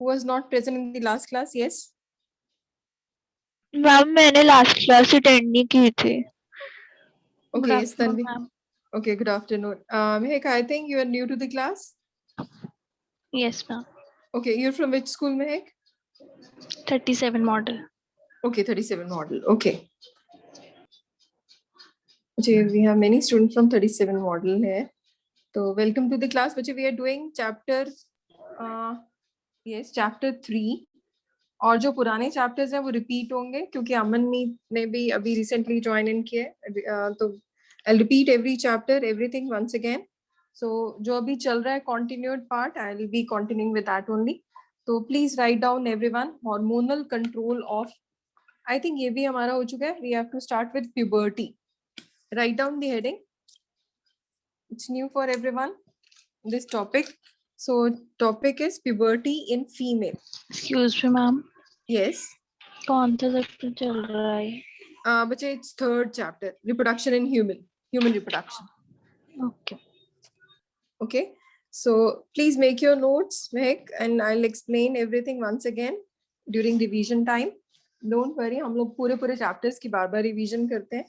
who was not present in the last class? Yes. Ma'am मैंने last class attend नहीं की थी. Good Okay, afternoon, Stanvi. ma'am. Okay, good afternoon. Mehak, I think you are new to the class. Yes, ma'am. Okay, you're from which school, Mehak? 37 model. Okay, 37 model. Okay. Okay, we have many students from 37 model here. So welcome to the class. Bache, we are doing chapter, chapter 3. और जो पुराने chapters हैं वो repeat होंगे क्योंकि अमन ने भी अभी रिसेंटली ज्वाइन इन किया है, तो I repeat every chapter everything once again. So जो अभी चल रहा है continued part, I will be continuing with that only. तो please write down everyone. Hormonal control of, I think ये भी हमारा हो चुका है. We have to start with puberty. Write down the heading. It's new for everyone this topic. So topic is puberty in female. Excuse me, ma'am. Yes. कौन सा chapter चल रहा है? बच्चे it's third chapter, reproduction in human reproduction. Okay. Okay, so please make your notes, Mehak, and I'll explain everything once again during revision time. Don't worry, हम लोग पूरे chapters की बार revision करते हैं.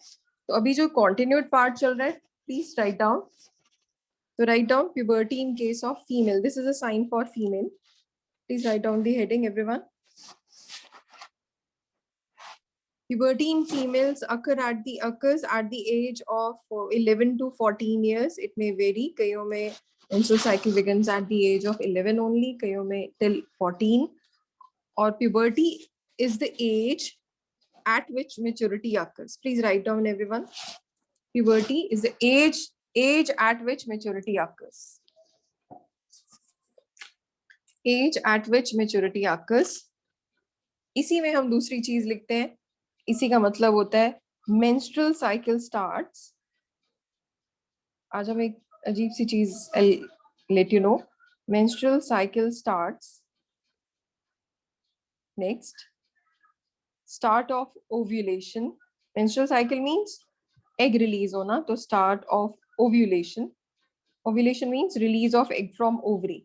तो अभी जो continued part चल रहा है, please write down. So write down puberty in case of female. This is a sign for female. Please write down the heading, everyone. Puberty in females occurs at the age of 11 to 14 years. It may vary. कईयों में menstrual cycle begins at the age of 11 only. कईयों में till 14. Or puberty is the age at which maturity occurs. Please write down, everyone. Puberty is the age at which maturity occurs. Age at which maturity occurs. इसी में हम दूसरी चीज लिखते हैं. इसी का मतलब होता है menstrual cycle starts. आज हम एक अजीब सी चीज I'll let you know. Menstrual cycle starts. Next, start of ovulation. Menstrual cycle means egg release होना, तो start of ovulation. Ovulation means release of egg from ovary.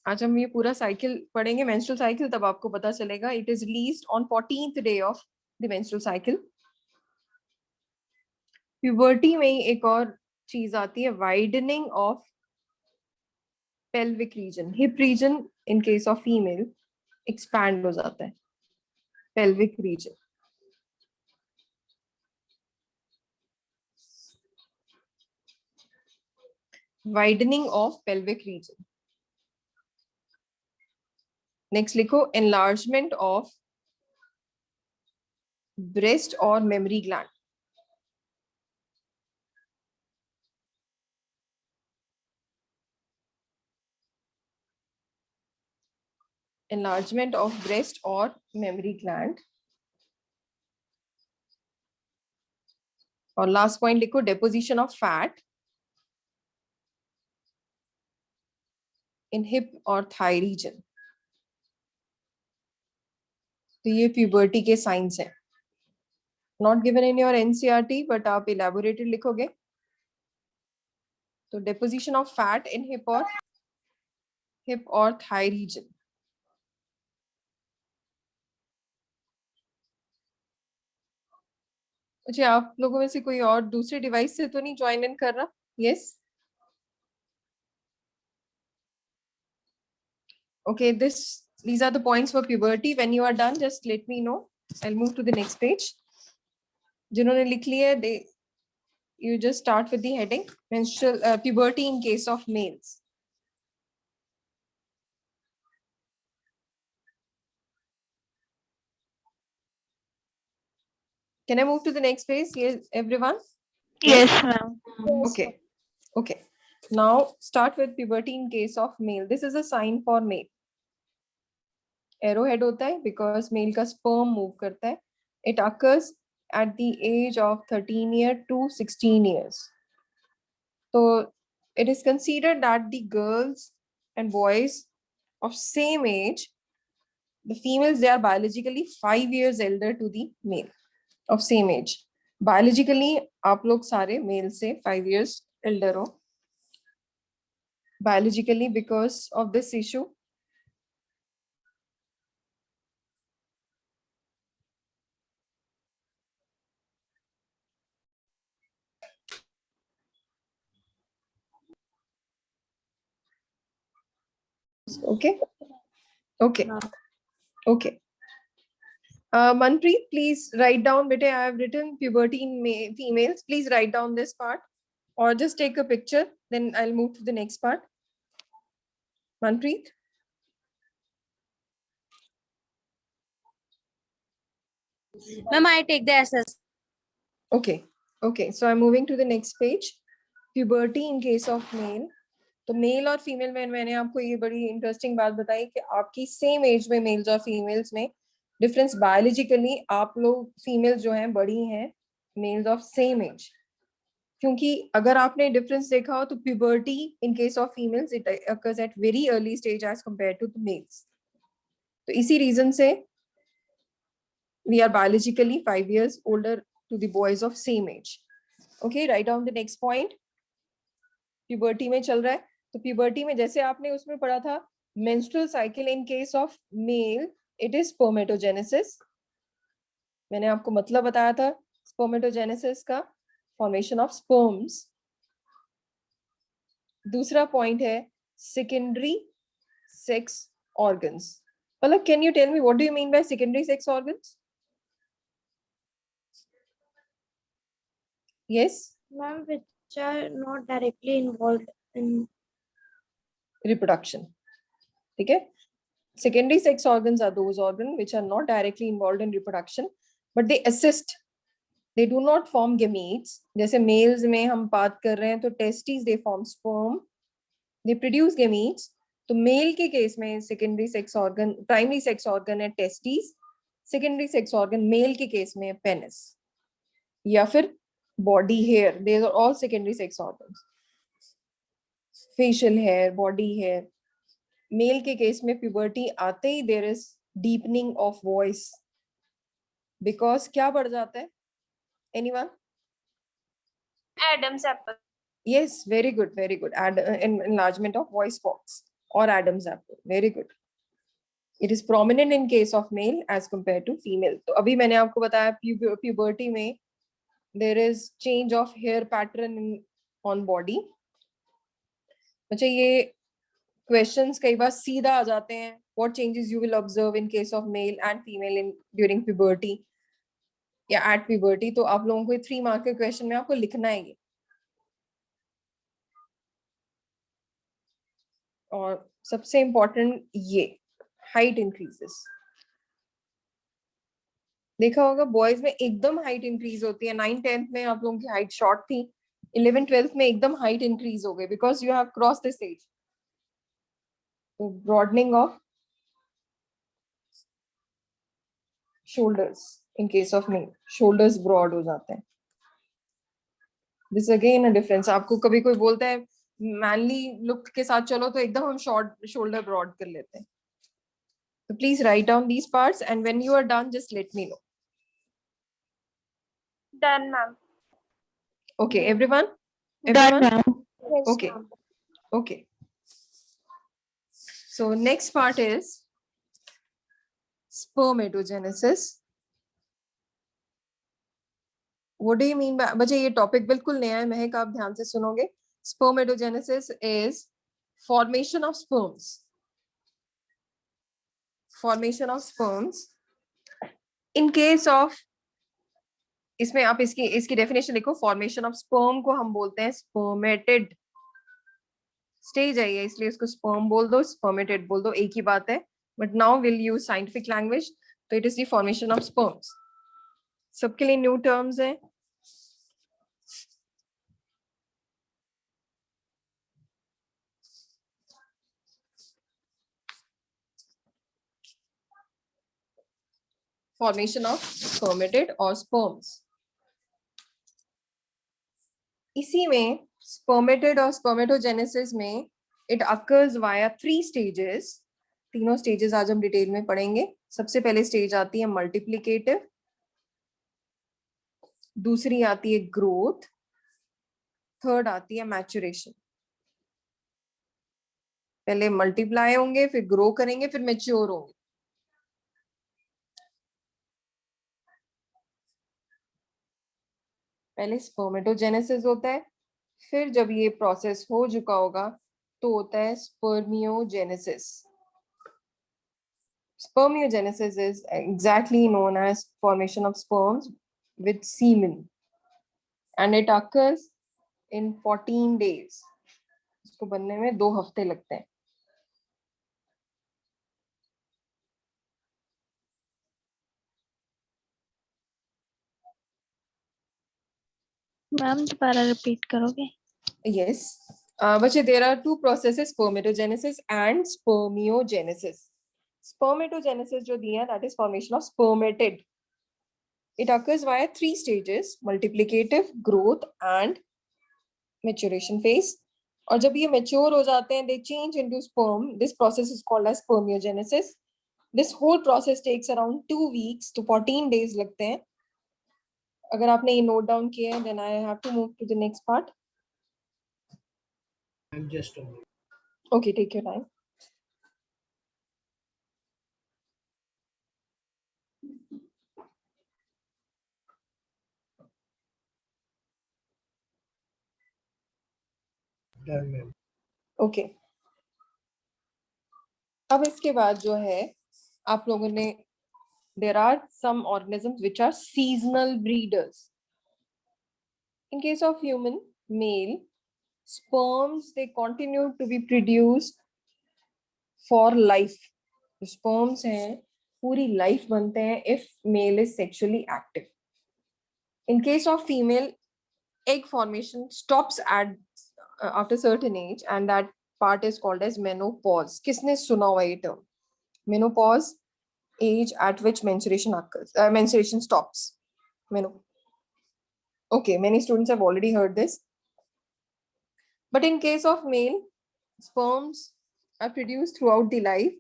आज हम ये पूरा साइकिल पढ़ेंगे menstrual cycle, तब आपको पता चलेगा. It is released on 14th day of the menstrual cycle. Puberty में एक और चीज आती है, widening of pelvic region. Hip region in case of female expand हो जाता है. Pelvic region. Widening of pelvic region. Next लिखो enlargement of breast or mammary gland. Enlargement of breast or mammary gland. और last point लिखो deposition of fat in hip or thigh region. तो ये puberty के signs हैं. Not given in your NCERT, but आप elaborated लिखोगे. तो deposition of fat in hip or thigh region. अच्छा, आप लोगों में से कोई और दूसरे डिवाइस से तो नहीं ज्वाइन इन कर रहा? Yes. Okay, these are the points for puberty. When you are done, just let me know. I'll move to the next page. जिन्होंने लिख लिया है, you just start with the heading menstrual puberty in case of males. Can I move to the next page? Yes, everyone? Yes, ma'am. Okay. Okay. Now start with puberty in case of male. This is a sign for male. Arrowhead होता है because male का sperm move करता है. It occurs at the age of 13 years to 16 years. So it is considered that the girls and boys of same age, the females, they are biologically 5 years elder to the male of same age. Biologically, आप लोग सारे male से 5 years elder हो. Biologically, because of this issue, Okay. Okay. Okay. Manpreet, please write down. Bete, I have written puberty in females. Please write down this part, or just take a picture. Then I'll move to the next part. Manpreet. Ma'am, I take the SS. Okay. Okay. So I'm moving to the next page. Puberty in case of male. तो mail और female में मैंने आपको ये बड़ी interesting बात बताई कि आपकी सेम एज में मेल्स और फीमेल्स में डिफरेंस बायोलॉजिकली आप लोग फीमेल्स जो हैं बड़ी हैं मेल्स ऑफ सेम एज, क्योंकि अगर आपने डिफरेंस देखा हो तो puberty in case of females it occurs at very early stage as compare to the males. तो इसी रीजन से we are biologically 5 years older to the boys of same age. Okay, write down the next point. Puberty में चल रहा है, तो puberty में जैसे आपने उसमें पढ़ा था menstrual cycle in case of male it is spermatogenesis. मैंने आपको मतलब बताया था स्पर्मेटोजेनेसिस का, फॉर्मेशन ऑफ स्पर्म्स. दूसरा पॉइंट है सेकेंडरी सेक्स ऑर्गन्स. मतलब can you tell me what do you mean by secondary sex organs? Yes Ma'am, which are not directly involved in reproduction. ठीक है, secondary sex organs are those organs which are not directly involved in reproduction but they assist. They do not form gametes. जैसे males में हम बात कर रहे हैं तो testes they form sperm, they produce gametes. तो male के केस में secondary sex organ, primary sex organ है testes, secondary sex organ male के केस में penis या फिर body hair. These are all secondary sex organs. facial hair, body hair. Male के case में प्यूबर्टी आते ही there is deepening of voice, because क्या बढ़ जाता है? Anyone? Adam's apple. Yes, very good, very good. Enlargement of voice box or Adam's apple. Very good. It is prominent in case of male as compared to female. तो अभी मैंने आपको बताया puberty में there is change of hair pattern on body. अच्छा, ये questions कई बार सीधा आ जाते हैं. What changes you will observe in case of male and female in during puberty या at puberty? तो आप लोगों को 3 मार्क के क्वेश्चन में आपको लिखना है ये. और सबसे इम्पोर्टेंट ये हाइट इंक्रीजेस. देखा होगा बॉयज में एकदम हाइट इंक्रीज होती है. 9th-10th में आप लोगों की हाइट शॉर्ट थी, 11th-12th में एकदम हाइट इंक्रीज हो गई because you have cross this age. तो broadening of shoulders in case of male, shoulders broad हो जाते हैं. This again a difference. आपको कभी कोई बोलता है manly look के साथ चलो तो एकदम हम short shoulder broad कर लेते हैं. So please write down these parts and when you are done just let me know. Done, ma'am. Okay, everyone? Done, Everyone? ma'am. Yes, Okay. ma'am. Okay. So next part is spermatogenesis. What do you mean by? बच्चे ये topic बिल्कुल नया है, महक आप ध्यान से सुनोगे. Spermatogenesis is formation of sperms. Formation of sperms. In case of, इसमें आप इसकी डेफिनेशन लिखो. फॉर्मेशन ऑफ स्पर्म को हम बोलते हैं स्पर्मेटेड स्टेज है ये, इसलिए इसको स्पर्म बोल दो, स्पर्मेटेड बोल दो, एक ही बात है. But now will use scientific language. तो it is the formation of sperms. सबके लिए न्यू टर्म्स है. फॉर्मेशन ऑफ स्पर्मेटेड और स्पर्म्स. इसी में स्पर्मेटेड और स्पर्मेटोजेनेसिस में इट अकर्स वाया 3 स्टेजेस. तीनों स्टेजेस आज हम डिटेल में पढ़ेंगे. सबसे पहले स्टेज आती है मल्टीप्लिकेटिव, दूसरी आती है ग्रोथ, थर्ड आती है मैच्योरेशन. पहले मल्टीप्लाई होंगे, फिर ग्रो करेंगे, फिर मैच्योर होंगे. पहले स्पर्मेटोजेनेसिस होता है, फिर जब ये प्रोसेस हो चुका होगा तो होता है spermiogenesis. Spermiogenesis is exactly known as formation of sperms with semen, and it occurs in 14 days. इसको बनने में 2 हफ्ते लगते हैं. मैम दोबारा रिपीट करोगे? Yes. But there are two processes, spermatogenesis and spermiogenesis. Spermatogenesis जो दिया, that is formation of spermatid. It occurs via 3 stages: multiplicative, growth and maturation phase. और जब ये mature हो जाते हैं, they change into sperm. This process is called as spermiogenesis. This whole process takes around 2 weeks to 14 days लगते हैं. अगर आपने ये note down किया है, then I have to move to the next part. I'm just a minute. Okay, take your time. Done, ma'am. Okay, अब इसके बाद जो है आप लोगों ने there are some organisms which are seasonal breeders. In case of human male, sperms they continue to be produced for life. Sperms हैं पूरी लाइफ बनते हैं if male is sexually active. In case of female, egg formation stops at after certain age, and that part is called as menopause. किसने सुना हुआ ये term? Menopause, age at which menstruation occurs. Menstruation stops. Okay, many students have already heard this. But in case of male, sperms are produced throughout the life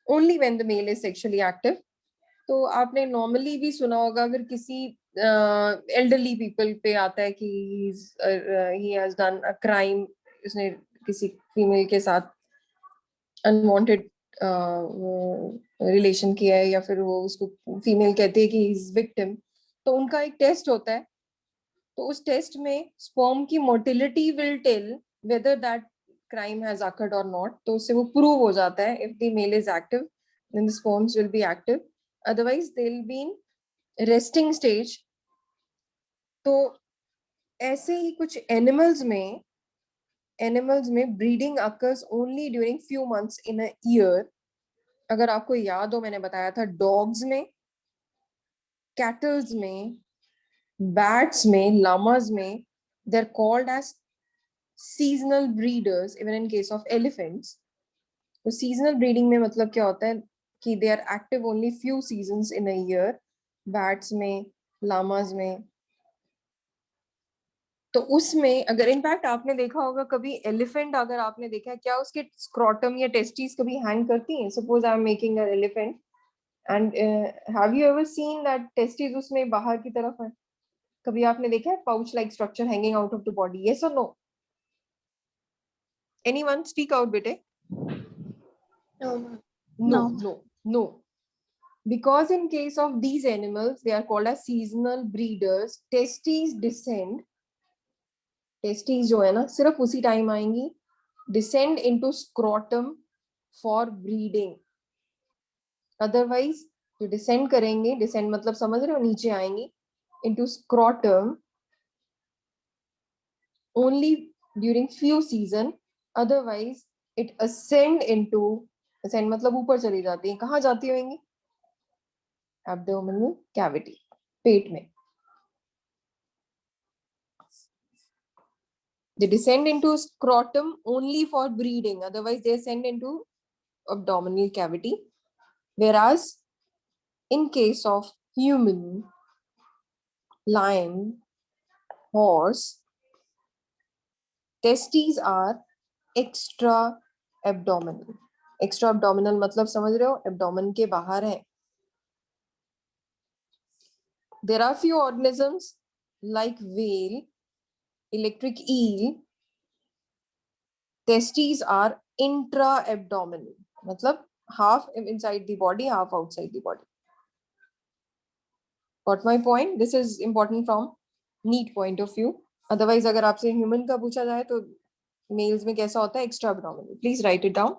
only when the male is sexually active. तो आपने normally भी सुना होगा अगर किसी elderly people पे आता है कि he has done a crime, उसने किसी female के साथ unwanted रिलेशन किया है या फिर वो उसको फीमेल कहते हैं कि इज विक्टिम, तो उनका एक टेस्ट होता है. तो उस टेस्ट में स्पर्म की motility will tell whether that crime has occurred or not. तो उससे वो प्रूव हो जाता है if the male is active then the sperms will be active, otherwise they will be in resting stage. तो ऐसे ही कुछ एनिमल्स में breeding occurs only during few months in a year. अगर आपको याद हो, मैंने बताया था डॉग्स में, कैटल्स में, बैट्स में, लामास में, they are called as seasonal breeders. Even in case of elephants, तो सीजनल ब्रीडिंग में मतलब क्या होता है कि they are active only few seasons in a year. Bats में, लामास में. तो उसमें अगर इनफैक्ट आपने देखा होगा कभी एलिफेंट, अगर आपने देखा क्या उसके स्क्रॉटम या टेस्टिस कभी हैंग करती हैं. Suppose I am making a elephant and have you ever seen that testes उसमें बाहर की तरफ है? कभी आपने देखा है pouch like structure hanging out of the body? Yes or no? Anyone speak out, bete? No, ma'am. No. Because in case of these animals, they are called as seasonal breeders. Testes descend. Testes जो है ना सिर्फ उसी time आएंगी. Descend into scrotum for breeding. Otherwise जो descend करेंगे, descend मतलब समझ रहे हो, नीचे आएंगी into scrotum only during few season. Otherwise it ascend into, ascend मतलब ऊपर चली जाती है. कहाँ जाती होंगी? Abdominal cavity, पेट में. They descend into scrotum only for breeding. Otherwise they ascend into abdominal cavity. Whereas in case of human, lion, horse, testes are extra abdominal. Extra abdominal मतलब समझ रहे हो, abdomen के बाहर है. There are few organisms like whale, electric eel. Testes are intra-abdominal, मतलब half inside the body, half outside the body. Got my point? This is important from neat point of view. Otherwise, अगर आपसे human का पूछा जाए तो males में कैसा होता है? Extra abdominal. Please write it down.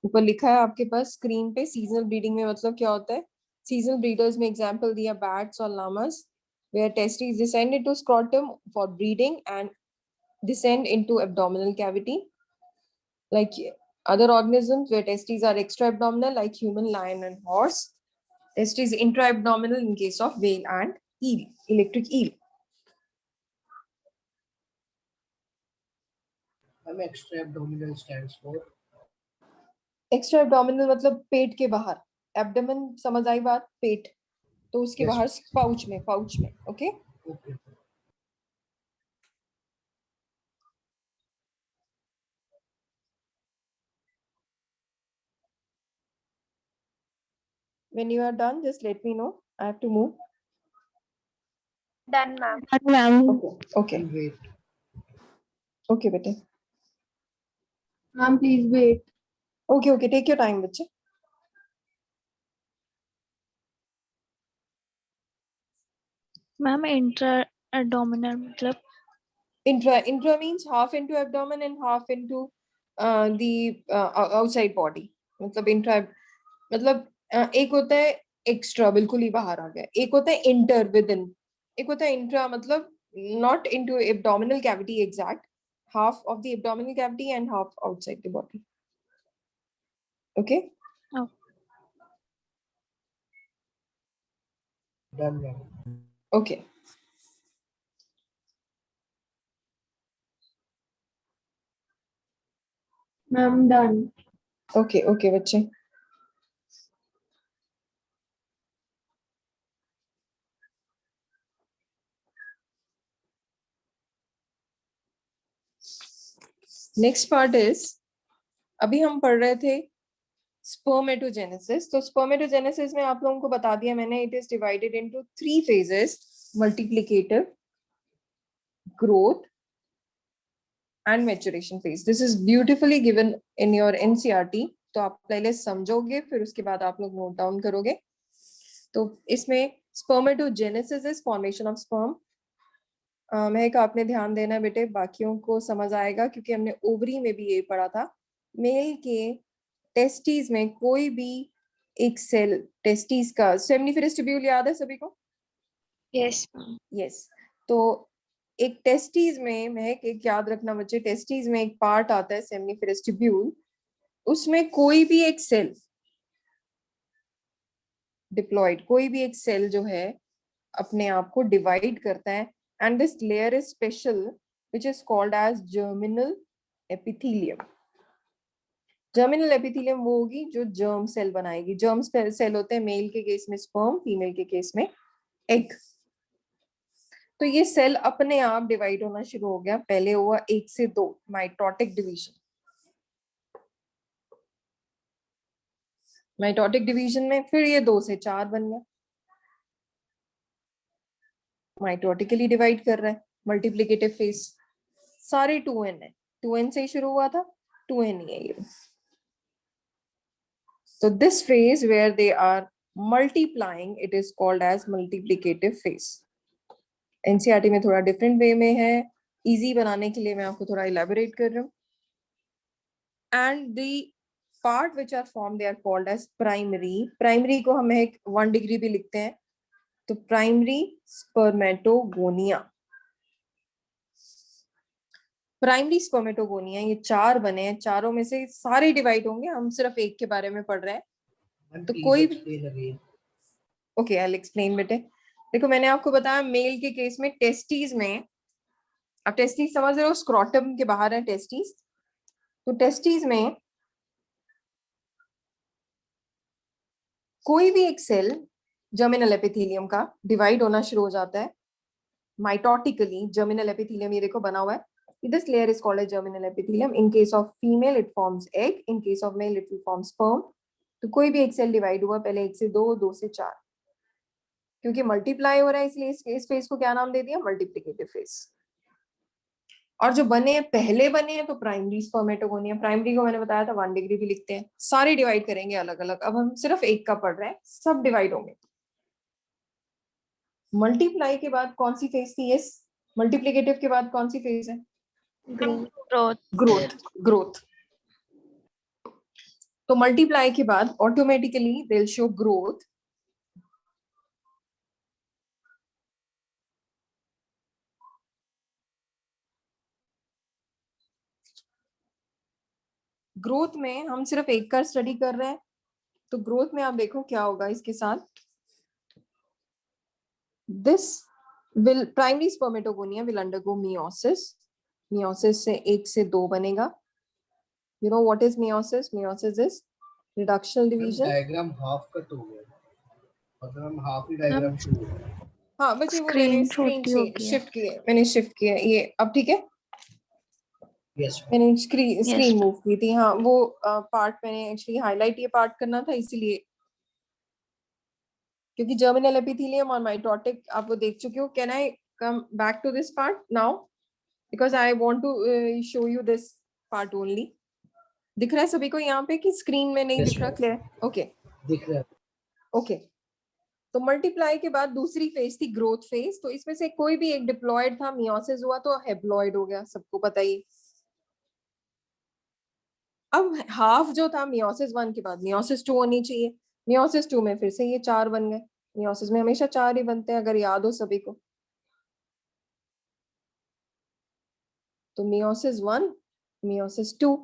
ऊपर लिखा है आपके पास स्क्रीन पे, सीजनल ब्रीडिंग में मतलब क्या होता है। सीजनल ब्रीडर्स में एग्जांपल दिया बैट्स और llamas, where testes descend into scrotum for breeding and descend into abdominal cavity. Like other organisms where testes are extra-abdominal, like human, lion, and horse. Testes intra-abdominal in case of whale and eel, electric eel. Extra abdominal stands for Extra-abdominal मतलब पेट के बाहर, abdomen समझ आई बात, पेट, तो उसके Yes. बाहर pouch में, okay. okay. When you are done, just let me know. I have to move. Done, ma'am. Ma'am Okay. And wait. Okay, बेटे. Ma'am, please wait. Okay. Take your time, बच्चे. Ma'am intra abdominal मतलब Intra means half into abdomen and half into the outside body. मतलब intra मतलब एक होता है extra, बिल्कुल ही बाहर आ गया, एक होता है इंटर विद इन, एक होता है इंट्रा मतलब not into abdominal cavity exact, half of the abdominal cavity and half outside the body. Okay. Done, ma'am. Okay. Ma'am, done. Okay, बच्चे. नेक्स्ट पार्ट इज, अभी हम पढ़ रहे थे स्पर्मेटोजेनेसिस। तो स्पर्मेटोजेनेसिस में आप लोगों को बता दिया मैंने, it is divided into 3 phases: multiplicative, growth and maturation phase. This is beautifully given in your NCERT, तो आप पहले समझोगे फिर उसके बाद आप लोग नोट डाउन करोगे। तो इसमें spermatogenesis is formation of sperm. महक आपने ध्यान देना है बेटे, बाकियों को समझ आएगा क्योंकि हमने ओवरी में भी ये पढ़ा था। मेल के टेस्टिस में कोई भी एक सेल, टेस्टिस का सेमिनिफेरस ट्यूब्यूल याद है सभी को? Yes yes. तो एक टेस्टिस में, महक एक याद रखना बच्चे, टेस्टिस में एक पार्ट आता है सेमिनिफेरस ट्यूब्यूल, उसमें कोई भी एक सेल डिप्लॉयड, कोई भी एक सेल जो है अपने आप को डिवाइड करता है, and this layer is special which is called as germinal epithelium. Germinal epithelium वो होगी जो germ cell बनाएगी। germ cell होते हैं मेल के केस में sperm, फीमेल के केस में egg। तो ये सेल अपने आप डिवाइड होना शुरू हो गया। पहले हुआ 1 से 2 माइटोटिक डिवीजन। माइटोटिक डिवीजन में फिर ये 2 से 4 बन गया। माइटोटिकली डिवाइड कर रहा है। मल्टीप्लिकेटिव फेज सारे 2n है, 2n से ही शुरू हुआ था, 2n ही है ये। So this phase where they are multiplying, it is called as multiplicative phase. NCERT में थोड़ा different way में है, easy बनाने के लिए मैं आपको थोड़ा elaborate कर रहा हूँ। And the part which are formed, they are called as primary. Primary को हम एक 1 degree भी लिखते हैं, तो primary spermatogonia. प्राइमरी स्पर्मेटोगोनिया, ये 4 बने हैं, चारों में से सारे डिवाइड होंगे, हम सिर्फ एक के बारे में पढ़ रहे हैं। And तो please कोई explain again. Okay, I will explain बेटे। देखो मैंने आपको बताया मेल के केस में टेस्टिस में, अब टेस्टिस समझ रहे हो, स्क्रोटम के बाहर है टेस्टिस। तो टेस्टिस में कोई भी एक सेल जर्मिनल एपिथेलियम का डिवाइड होना शुरू हो जाता है माइटोटिकली। जर्मिनल एपिथेलियम ये देखो बना हुआ है, this layer is called as germinal epithelium. In case of female it forms egg, in case of male it will form sperm. तो कोई भी एक सेल डिवाइड हुआ, पहले 1 से 2, 2 से 4, क्योंकि मल्टीप्लाई हो रहा है इसलिए इस फेज को क्या नाम दे दिया? Multiplicative phase. और जो बने हैं पहले बने हैं तो प्राइमरी स्पर्मेटोगोनिया। प्राइमरी को मैंने बताया था 1 डिग्री भी लिखते हैं, सारे डिवाइड करेंगे अलग अलग। अब हम सिर्फ एक का पढ़ रहे हैं, सब डिवाइड होंगे। मल्टीप्लाई के बाद कौन सी फेज थी? यस, मल्टीप्लिकेटिव के बाद कौन सी फेज है? Growth growth. तो मल्टीप्लाई के बाद automatically they will show growth. Growth में हम सिर्फ एक का स्टडी कर रहे हैं, तो ग्रोथ में आप देखो क्या होगा इसके साथ. This will primary spermatogonia will undergo meiosis. Meiosis से 1 से 2 बनेगा. You know what is meiosis? Meiosis is reductional division. Diagram half cut हो गया, मतलब हाफ ही डायग्राम शो हो रहा है. हाँ बच्चे वो Screen मैंने स्क्रीन छोटी हो गई है. शिफ्ट किया, मैंने शिफ्ट किया. ये अब ठीक है. यस मैंने स्क्रीन Yes. मूव की थी. हाँ वो पार्ट मैंने एक्चुअली हाईलाइट ये पार्ट करना था इसीलिए, क्योंकि जर्मिनल एपिथेलियम और माइटोटिक आप वो देख चुके हो. Can I come back to this part now, because I want to show you this part only. दिख रहा है सभी को यहाँ पे कि स्क्रीन में नहीं Yes, दिख रहा? ma'am. क्लियर? ओके दिख रहा है. ओके. तो मल्टीप्लाई के बाद दूसरी फेज थी ग्रोथ फेज. तो इसमें से कोई भी एक डिप्लॉयड था, मियोसिस हुआ तो हेप्लॉयड हो गया, सबको पता ही. अब हाफ जो था मियोसिस 1 के बाद मियोसिस 2 होनी चाहिए. मियोसिस 2 में फिर से ये 4 बन गए. मियोसिस में हमेशा 4 ही बनते हैं अगर याद हो सभी को. तो meiosis 1, meiosis 2,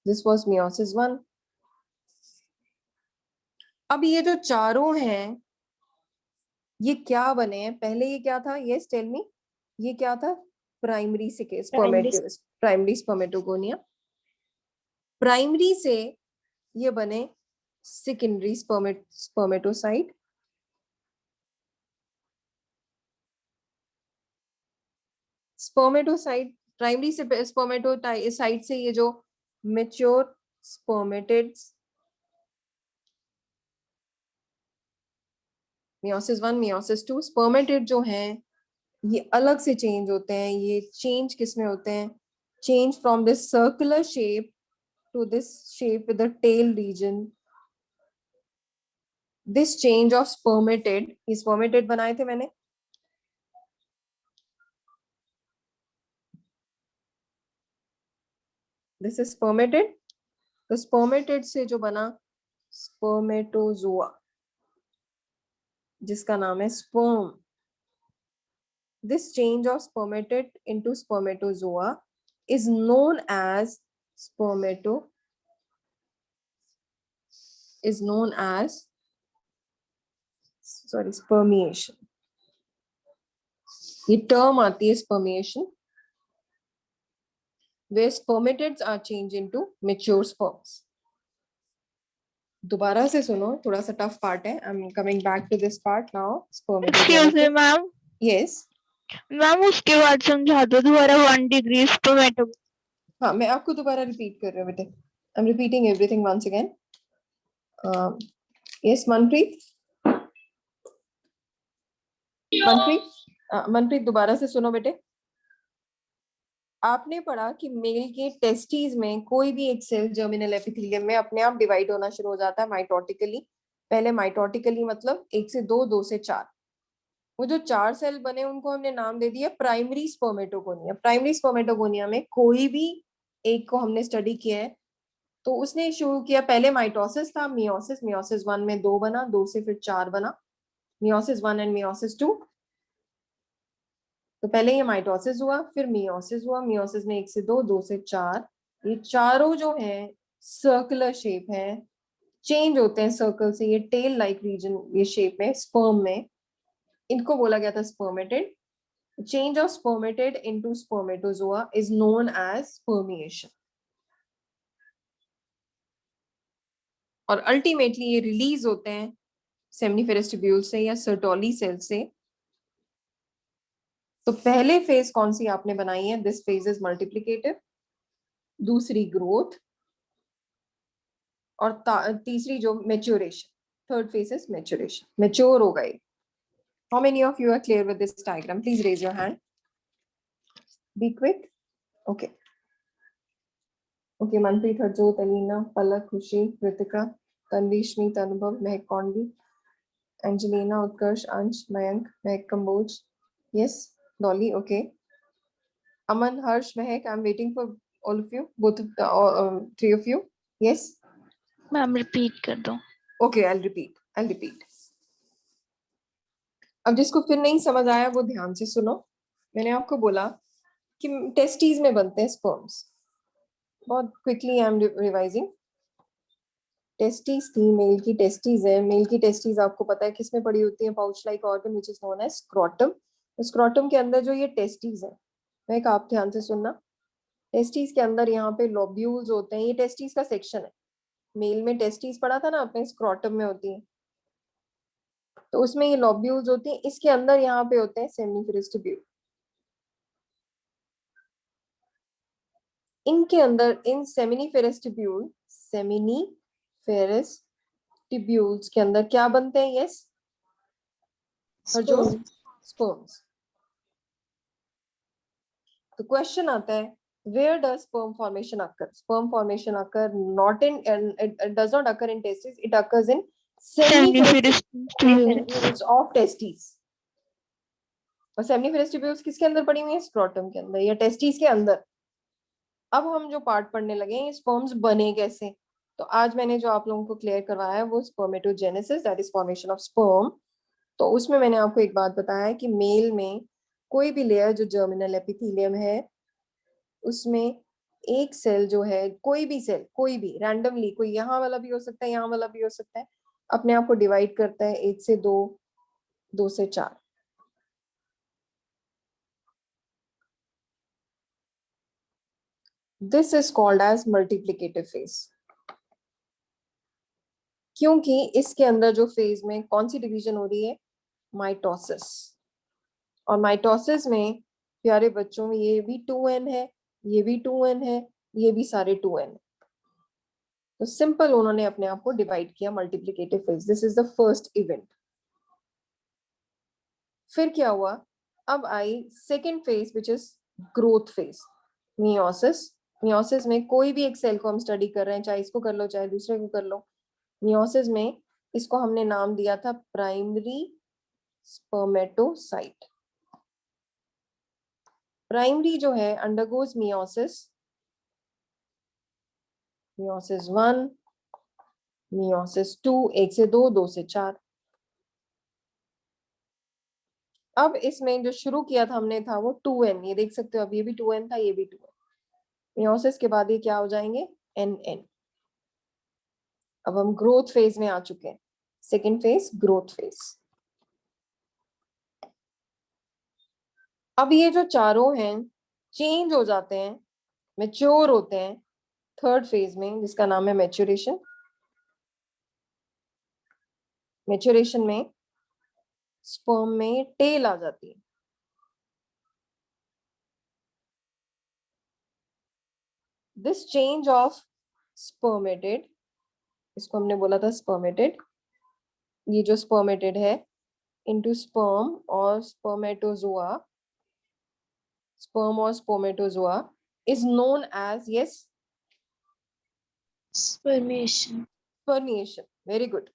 this was meiosis 1. अब ये जो चारों हैं ये क्या बने हैं? पहले ये क्या था? Yes tell me. ये क्या था? प्राइमरी से प्राइमरी स्पर्मेटोगोनिया. प्राइमरी से ये बने सेकेंडरी स्पर्मेटोसाइट. स्पर्मेटोसाइट प्राइमरी से स्पर्मेटोसाइट से ये जो mature spermatids, meiosis 1 meiosis 2, spermatid जो हैं ये अलग से चेंज होते हैं. ये चेंज किस में होते हैं? Change from this circular shape to this shape with the tail region. This change of spermatid, ये स्पर्मेटिड बनाए थे मैंने. This is spermatid. तो स्पर्मेटिड से जो बना स्पर्मेटोजोआ, जिसका नाम है sperm. This change of spermatid into spermatozoa is known as spermiation. ये term आती है spermiation, where spermatids are changed into mature sperms. दोबारा से सुनो, थोड़ा सा टफ पार्ट है. I'm coming back to this part now. Excuse me, ma'am. Yes. Ma'am उसके बाद समझा दो दोबारा 1 डिग्री स्पर्मेटो. हाँ मैं आपको दोबारा रिपीट कर रही हूँ बेटे. I am repeating everything once again. Yes Manpreet. Manpreet दोबारा से सुनो बेटे. आपने पढ़ा कि मेल के टेस्टिस में कोई भी एक सेल जर्मिनल एपिथेलियम में अपने आप डिवाइड होना शुरू हो जाता है माइटोटिकली. पहले माइटोटिकली मतलब 1 से 2, 2 से 4. वो जो 4 सेल बने उनको हमने नाम दे दिया प्राइमरी स्पर्मेटोगोनिया. प्राइमरी स्पर्मेटोगोनिया में कोई भी एक को हमने स्टडी किया है. तो उसने शुरू किया, पहले माइटोसिस था, मियोसिस. मियोसिस 1 में 2 बना, 2 से फिर 4 बना. Meiosis 1 and meiosis 2. तो पहले ये माइटोसिस हुआ, फिर मियोसिस हुआ. मियोसिस में 1 से 2, 2 से 4. ये चारों जो हैं सर्कुलर शेप है, चेंज होते हैं सर्कल से. ये टेल लाइक रीजन, ये शेप में स्पर्म में, इनको बोला गया था spermatid. Change of spermatid into spermatozoa is known as spermiation. और अल्टीमेटली ये रिलीज होते हैं सेमिनिफेरस ट्यूब्यूल से या सर्टोली सेल से. तो पहले फेज कौन सी आपने बनाई है? This phase is multiplicative. दूसरी ग्रोथ. और तीसरी जो maturation, third phase is maturation. Mature हो गए. How many of you are clear with this diagram? Please raise your hand. Be quick. Okay okay. Manpreet, Harjot, Alina, Palak, Khushi, Kritika, तन्वीश्मी, अनुभव, महक कौंडी, एंजेलिना, उत्कर्ष, अंश, मयंक, महक Kamboj. Yes, Dolly, okay. Aman, Harsh, Mehak, I'm waiting for all of you, both of the, three of you. Yes. Ma'am repeat कर दो। Okay, I repeat. अब जिसको फिर नहीं समझ आया वो ध्यान से सुनो। मैंने आपको बोला कि टेस्टीज में बनते हैं स्पर्म्स। बहुत quickly I am revising. Testes थी, मेल की टेस्टीज है। मेल की टेस्टीज आपको पता है किसमें पड़ी होती है? Pouch like organ which is known as scrotum. Scrotum के अंदर जो ये टेस्टीज है, मैं एक आप ध्यान से सुनना। टेस्टीज के अंदर यहाँ पे लोब्यूल्स होते हैं, ये टेस्टीज का सेक्शन है। मेल में टेस्टीज पढ़ा था ना आपने, स्क्रोटम में होती है, तो उसमें ये लोब्यूल्स होती हैं। इसके अंदर यहाँ पे होते हैं सेमिनिफेरस ट्यूब्यूल। इनके अंदर इन सेमिनिफेरस ट्यूब्यूल्स के अंदर क्या बनते हैं? यस, और जो Sperm. स्पर्म्स। तो क्वेश्चन आता है, where does sperm formation occur? Sperm formation occur not in, and it does not occur in testes, it occurs in seminiferous seminiferous tubule. tubules of testes। और सेमिनिफेरस ट्यूब्यूल्स किसके अंदर पड़ी हुई है? Scrotum के अंदर या टेस्टिस के अंदर। अब हम जो पार्ट पढ़ने लगे हैं, स्पर्म्स बने कैसे। तो आज मैंने जो आप लोगों को क्लियर करवाया है वो spermatogenesis, that is formation of sperm. तो उसमें मैंने आपको एक बात बताया है कि मेल में कोई भी लेयर जो जर्मिनल एपिथेलियम है, उसमें एक सेल जो है, कोई भी सेल, कोई भी रैंडमली, कोई यहाँ वाला भी हो सकता है, यहाँ वाला भी हो सकता है, अपने आप को डिवाइड करता है 1 से 2, 2 से 4। This is called as multiplicative phase. क्योंकि इसके अंदर जो फेज में कौन सी डिवीजन हो रही है? माइटोसिस। और माइटोसिस में प्यारे बच्चों, ये भी 2n है, ये भी 2n है, ये भी सारे 2n। तो सिंपल उन्होंने अपने आप को डिवाइड किया, multiplicative phase. This is the first event. फिर क्या हुआ? अब आई second phase which is growth phase, meiosis. Meiosis में कोई भी एक सेल को हम स्टडी कर रहे हैं, चाहे इसको कर लो चाहे दूसरे को कर लो। मियोसिस में इसको हमने नाम दिया था प्राइमरी स्पर्मेटोसाइट। प्राइमरी जो है अंडरगोज मियोसिस, मियोसिस 1, मियोसिस 2, 1 से 2, 2 से 4। अब इसमें जो शुरू किया था हमने था वो 2n, ये देख सकते हो, अब ये भी 2n था, ये भी 2n। मियोसिस के बाद ये क्या हो जाएंगे? nn। अब हम ग्रोथ फेज में आ चुके हैं। Second phase, growth phase. अब ये जो चारों हैं चेंज हो जाते हैं, मैच्योर होते हैं थर्ड फेज में, जिसका नाम है मैच्योरेशन। मैच्योरेशन में स्पर्म में टेल आ जाती है। दिस चेंज ऑफ स्पर्मेटेड, इसको हमने बोला था स्पर्मेटेड, ये जो स्पर्मेटेड है इनटू स्पर्म और स्पर्मेटोजोआ, स्पर्म और spermatozoa is known as, yes, Spermation. spermiation. Very good.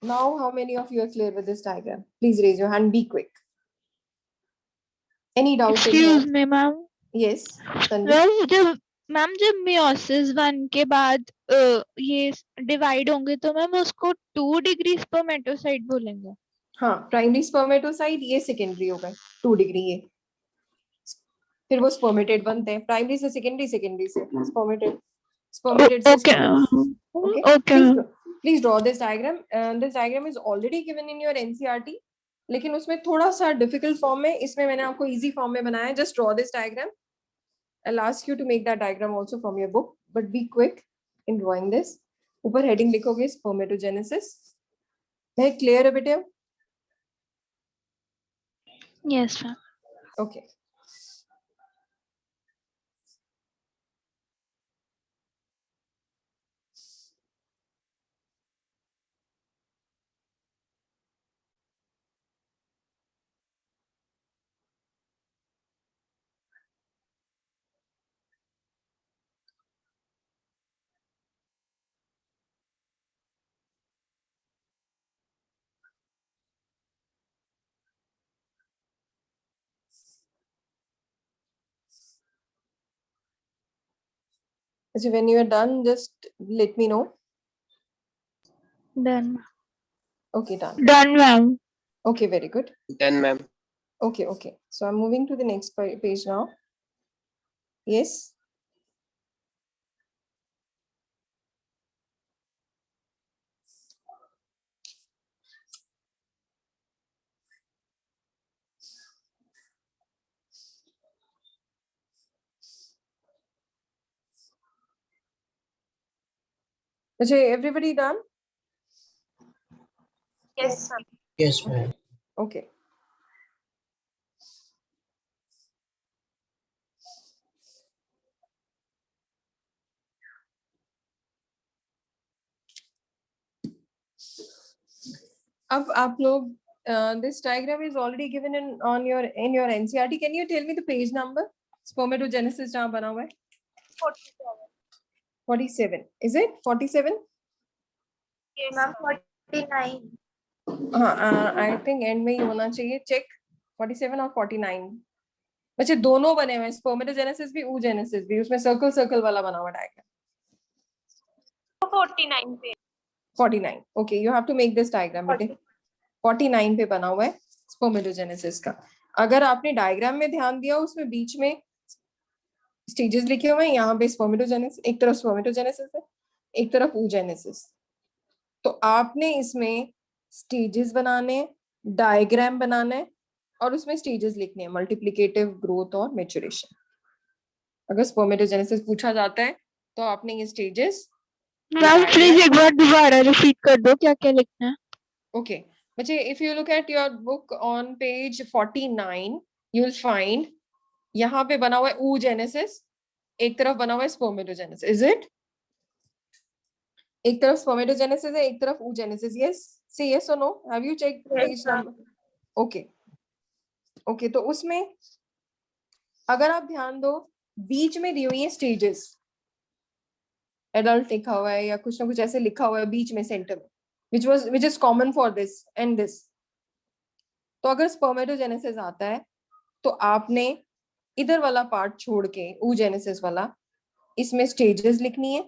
Now, how many of you are clear with this diagram? Please raise your hand. Be quick. Any doubt in excuse here? Me ma'am. Yes, Tanvi. जब meiosis 1 के बाद ये divide होंगे तो ma'am उसको 2 degree spermatocyte बोलेंगे। हाँ, primary spermatocyte, ये सेकेंडरी होगा 2 डिग्री ये। फिर वो स्पर्मेटेड बनते हैं, प्राइमरी से सेकेंडरी, सेकेंडरी से स्पर्मेटेड, स्पर्मेटेड से okay spermatid. Okay, okay please draw this diagram. This diagram is already given in your NCERT, लेकिन उसमें थोड़ा सा डिफिकल्ट फॉर्म में, इसमें मैंने आपको इजी फॉर्म में बनाया है। Just draw this diagram. I'll ask you to make that diagram also from your book, but be quick in drawing this. ऊपर हेडिंग लिखोगे spermatogenesis। है क्लियर है बेटे? Yes ma'am. Okay. So when you are done, just let me know. Done. Okay, done. Done, ma'am. Okay, very good. Done, ma'am. Okay, okay. So I'm moving to the next page now. Yes. Okay, everybody done? Yes, ma'am. Yes, ma'am. Okay. अब आप लोग this diagram is already given in your NCERT. Can you tell me the page number? Spermatogenesis जहाँ बना हुआ है 47. Is it 47? Yes, ma'am. 49. हाँ, I think end में ही होना चाहिए. Check 47 और 49. बच्चे दोनों बने हुए हैं, स्पर्मेटोजेनेसिस भी oogenesis भी, उसमें सर्कल सर्कल वाला बना हुआ डायग्राम. 49 पे. 49. Okay, you have to make this diagram बेटे. 49 पे बना हुआ है स्पर्मेटोजेनेसिस का. अगर आपने डायग्राम में ध्यान दिया, उसमें बीच में स्टेजेस लिखे हुए हैं. यहाँ पे स्पर्मेटोजेनेसिस, एक तरफ स्पर्मेटोजेनेसिस है, एक तरफ oogenesis. तो आपने इसमें स्टेजेस बनाने, डायग्राम बनाना है और उसमें स्टेजेस लिखने हैं, मल्टीप्लिकेटिव, ग्रोथ और मैच्योरेशन. अगर स्पर्मेटोजेनेसिस पूछा जाता है तो आपने ये स्टेजेस. मैम प्लीज एक बार दोबारा रिपीट कर दो क्या क्या लिखना है. Okay, बच्चे, if you look at your book on page 49, you will find यहाँ पे बना हुआ है oogenesis, एक तरफ बना हुआ है spermatogenesis. Is it? एक तरफ spermatogenesis है, एक तरफ oogenesis. Yes, say yes or no. Have you checked Yes, page ma'am. number? Okay, okay. तो उसमें अगर आप ध्यान दो, बीच में दी हुई है स्टेजेस. एडल्ट लिखा हुआ है या कुछ ना कुछ ऐसे लिखा हुआ है बीच में सेंटर में, which is common for this and this. तो अगर स्पर्मेटोजेनेसिस आता है तो आपने इधर वाला पार्ट छोड़ के oogenesis वाला, इसमें स्टेजेस लिखनी है,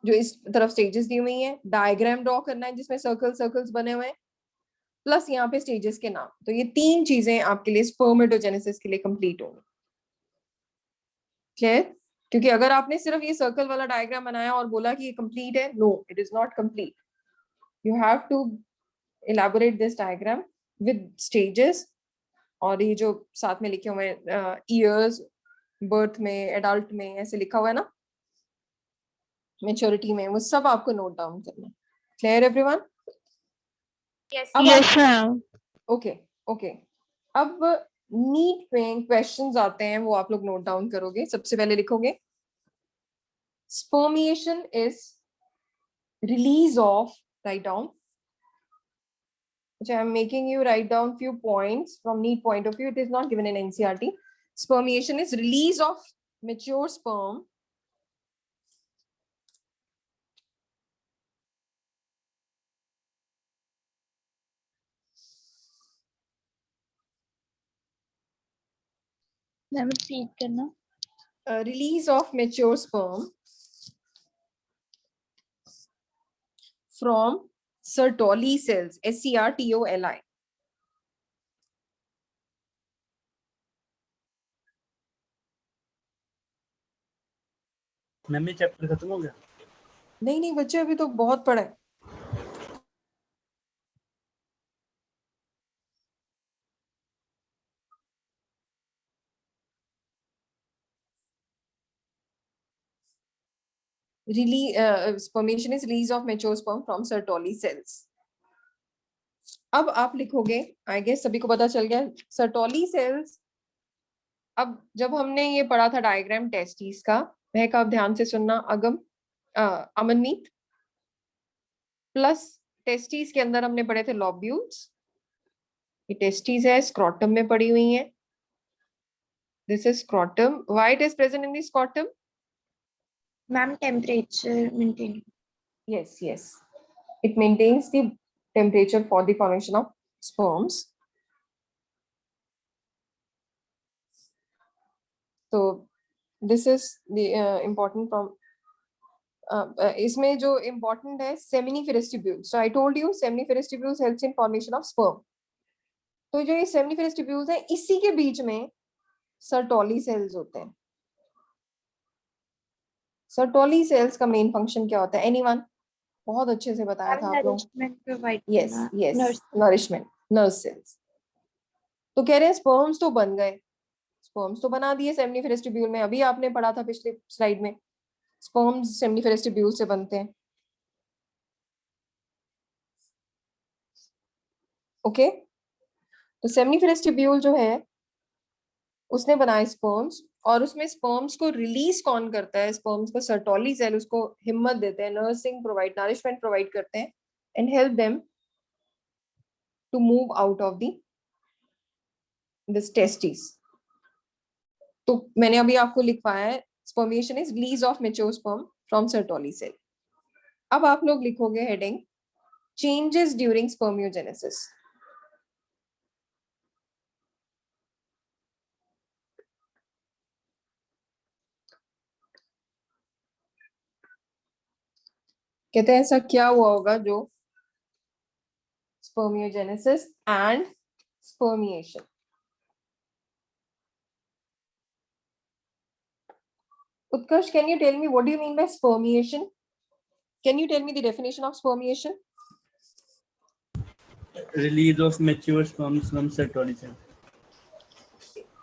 जो इस तरफ स्टेजेस दी हुई है. डायग्राम ड्रॉ करना है जिसमें सर्कल्स बने हुए हैं, प्लस यहाँ पे स्टेजेस के नाम. तो ये तीन चीजें आपके लिए स्पर्मेटोजेनेसिस के लिए कंप्लीट होंगी. क्लियर? क्योंकि अगर आपने सिर्फ ये सर्कल वाला डायग्राम बनाया और बोला कि ये कंप्लीट है, no, it is not complete. You have to elaborate this diagram with stages. और ये जो साथ में लिखे हुए हैं ईयर्स, बर्थ में, एडल्ट में ऐसे लिखा हुआ है ना, मेच्योरिटी में, वो सब आपको नोट डाउन करना है. Clear everyone? Yes. Yes ma'am. Okay okay. अब नीट पे क्वेश्चंस आते हैं, वो आप लोग नोट डाउन करोगे. सबसे पहले लिखोगे spermiation is release of, write down. I'm making you write down few points from NEET point of view. It is not given in NCERT. Spermiation is release of mature sperm ma'am repeat करना. release of mature sperm from Sertoli cells, SERTOLI. Ma'am ये chapter खत्म हो गया? नहीं नहीं बच्चे, अभी तो बहुत पढ़ा है. Spermation is release of mature sperm from Sertoli cells. अब आप लिखोगे, आई गेस सभी को पता चल गया, Sertoli cells. अब जब हमने ये पढ़ा था डायग्राम टेस्टिस का, वह का आप ध्यान से सुनना. अमनमीत, प्लस टेस्टिस के अंदर हमने पढ़े थे लॉब्यूल्स. ये टेस्टिस है, स्क्रॉटम में पड़ी हुई है. This is scrotum. Why it is present in the scrotum? Ma'am, temperature maintaining. Yes, yes. It maintains the temperature for the formation of sperms. So this is the important from इसमें जो important है seminiferous tubules. So I told you seminiferous tubules helps in formation of sperm. तो जो ये seminiferous tubules हैं इसी के बीच में सर्टोली सेल्स होते हैं. सर्टोली सेल्स का मेन फंक्शन क्या होता है? एनीवन? बहुत अच्छे से बताया था आप लोग. nourishment provide यस करना, yes, nurse nourishment, nerve cells. तो कह रहे हैं स्पर्म्स तो बन गए, स्पर्म्स तो बना दिए सेमिनिफेरस ट्यूब्यूल में. अभी आपने पढ़ा था पिछले स्लाइड में स्पर्म्स सेमिनिफेरस ट्यूब्यूल से बनते हैं. ओके तो सेमिनिफेरस ट्यूब्यूल जो है उसने बनाए स्पर्म्स, और उसमें स्पर्म्स को रिलीज कौन करता है? स्पर्म्स को सर्टोली सेल उसको हिम्मत देते हैं, नर्सिंग प्रोवाइड, नरिशमेंट प्रोवाइड करते हैं and help them to move out of this testis. तो मैंने अभी आपको लिखवाया है spermiation is release of mature sperm from Sertoli cell. अब आप लोग लिखोगे हेडिंग चेंजेस ड्यूरिंग स्पर्मियोजेनेसिस. कहते हैं ऐसा क्या हुआ होगा जो spermiogenesis and spermiation. Utkarsh, can you tell me what do you mean by spermiation? Can you tell me the definition of spermiation? Release of mature sperms from Sertoli cell.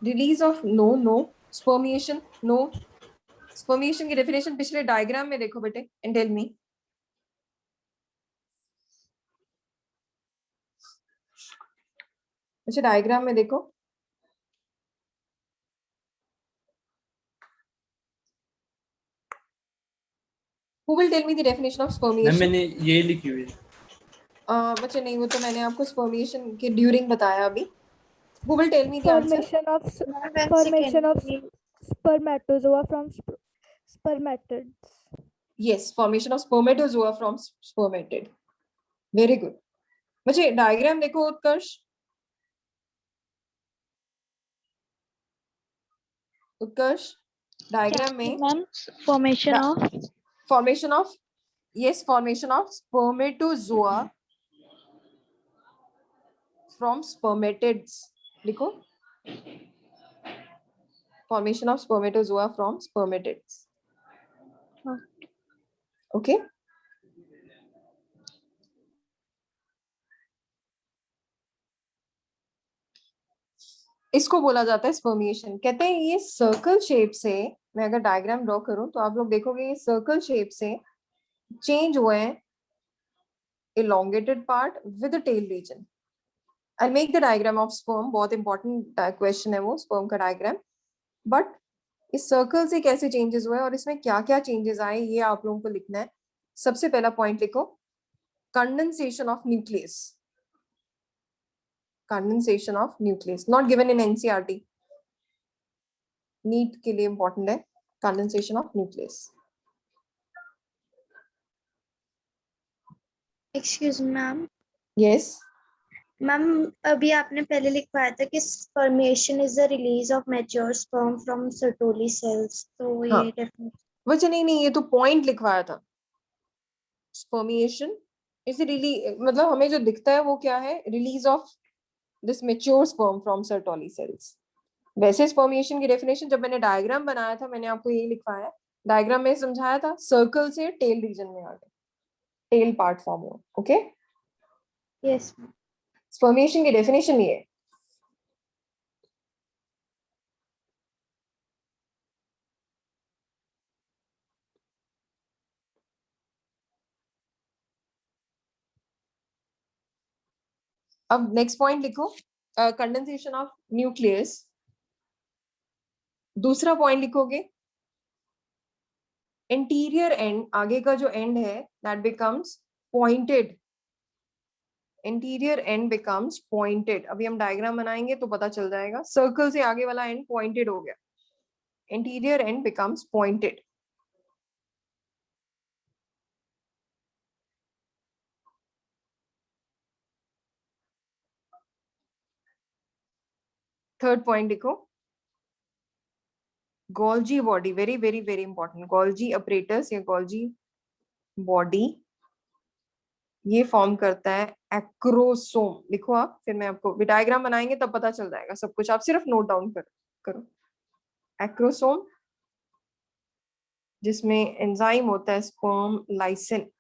Release of no spermiation no. Spermiation की definition पिछले diagram में देखो बेटे and tell me. अच्छा diagram में देखो. Who will tell me the definition of ma'am spermiation? मैंने ये लिखी हुई है. बच्चे नहीं, वो तो मैंने आपको spermiation के during बताया अभी. Who will tell me the answer? Formation of spermatozoa from spermatids. Yes, formation of spermatozoa from spermatid. Very good. बच्चे diagram देखो उत्कर्ष. उत्कर्ष diagram में ma'am formation of formation of spermatozoa from spermatids लिखो. Formation of spermatozoa from spermatids. Okay. इसको बोला जाता है spermiation. कहते हैं ये सर्कल शेप से, मैं अगर डायग्राम ड्रॉ करूं तो आप लोग देखोगे ये सर्कल शेप से चेंज हुए हैं elongated part with the tail region. I'll make the diagram of sperm. बहुत important question है वो sperm का diagram. But इस सर्कल से कैसे चेंजेस हुए और इसमें क्या क्या चेंजेस आए ये आप लोगों को लिखना है. सबसे पहला पॉइंट लिखो condensation of nucleus. Condensation of nucleus not given in NCERT. NEET के लिए इंपॉर्टेंट है condensation of nucleus. Excuse me, ma'am. Yes ma'am अभी आपने पहले लिखवाया था कि spermiation is the release of mature sperm from Sertoli cells. तो हाँ. ये definition. वैसे नहीं ये तो पॉइंट लिखवाया था. स्पर्मिएशन इज रिली मतलब हमें जो दिखता है वो क्या है? Release of this mature sperm from Sertoli cells. वैसे स्पर्मिएशन की डेफिनेशन जब मैंने डायग्राम बनाया था मैंने आपको यही लिखवाया. डायग्राम में समझाया था सर्कल से टेल रीजन में आ गए, टेल पार्ट फॉर्म हुआ. Okay Yes. स्पर्मिएशन की डेफिनेशन ये है. अब नेक्स्ट पॉइंट लिखो कंडेंसेशन ऑफ न्यूक्लियस. दूसरा पॉइंट लिखोगे इंटीरियर एंड, आगे का जो एंड है that becomes pointed. Interior end becomes pointed. अभी हम डायग्राम बनाएंगे तो पता चल जाएगा. सर्कल से आगे वाला एंड पॉइंटेड हो गया. Interior end becomes pointed. Third point लिखो Golgi body. Very very very important. Golgi apparatus या गोल्जी बॉडी, ये फॉर्म करता है एक्रोसोम। लिखो आप, फिर मैं आपको डायग्राम बनाएंगे तब पता चल जाएगा सब कुछ, आप सिर्फ नोट डाउन करो। एक्रोसोम जिसमें एंजाइम होता है sperm lysine.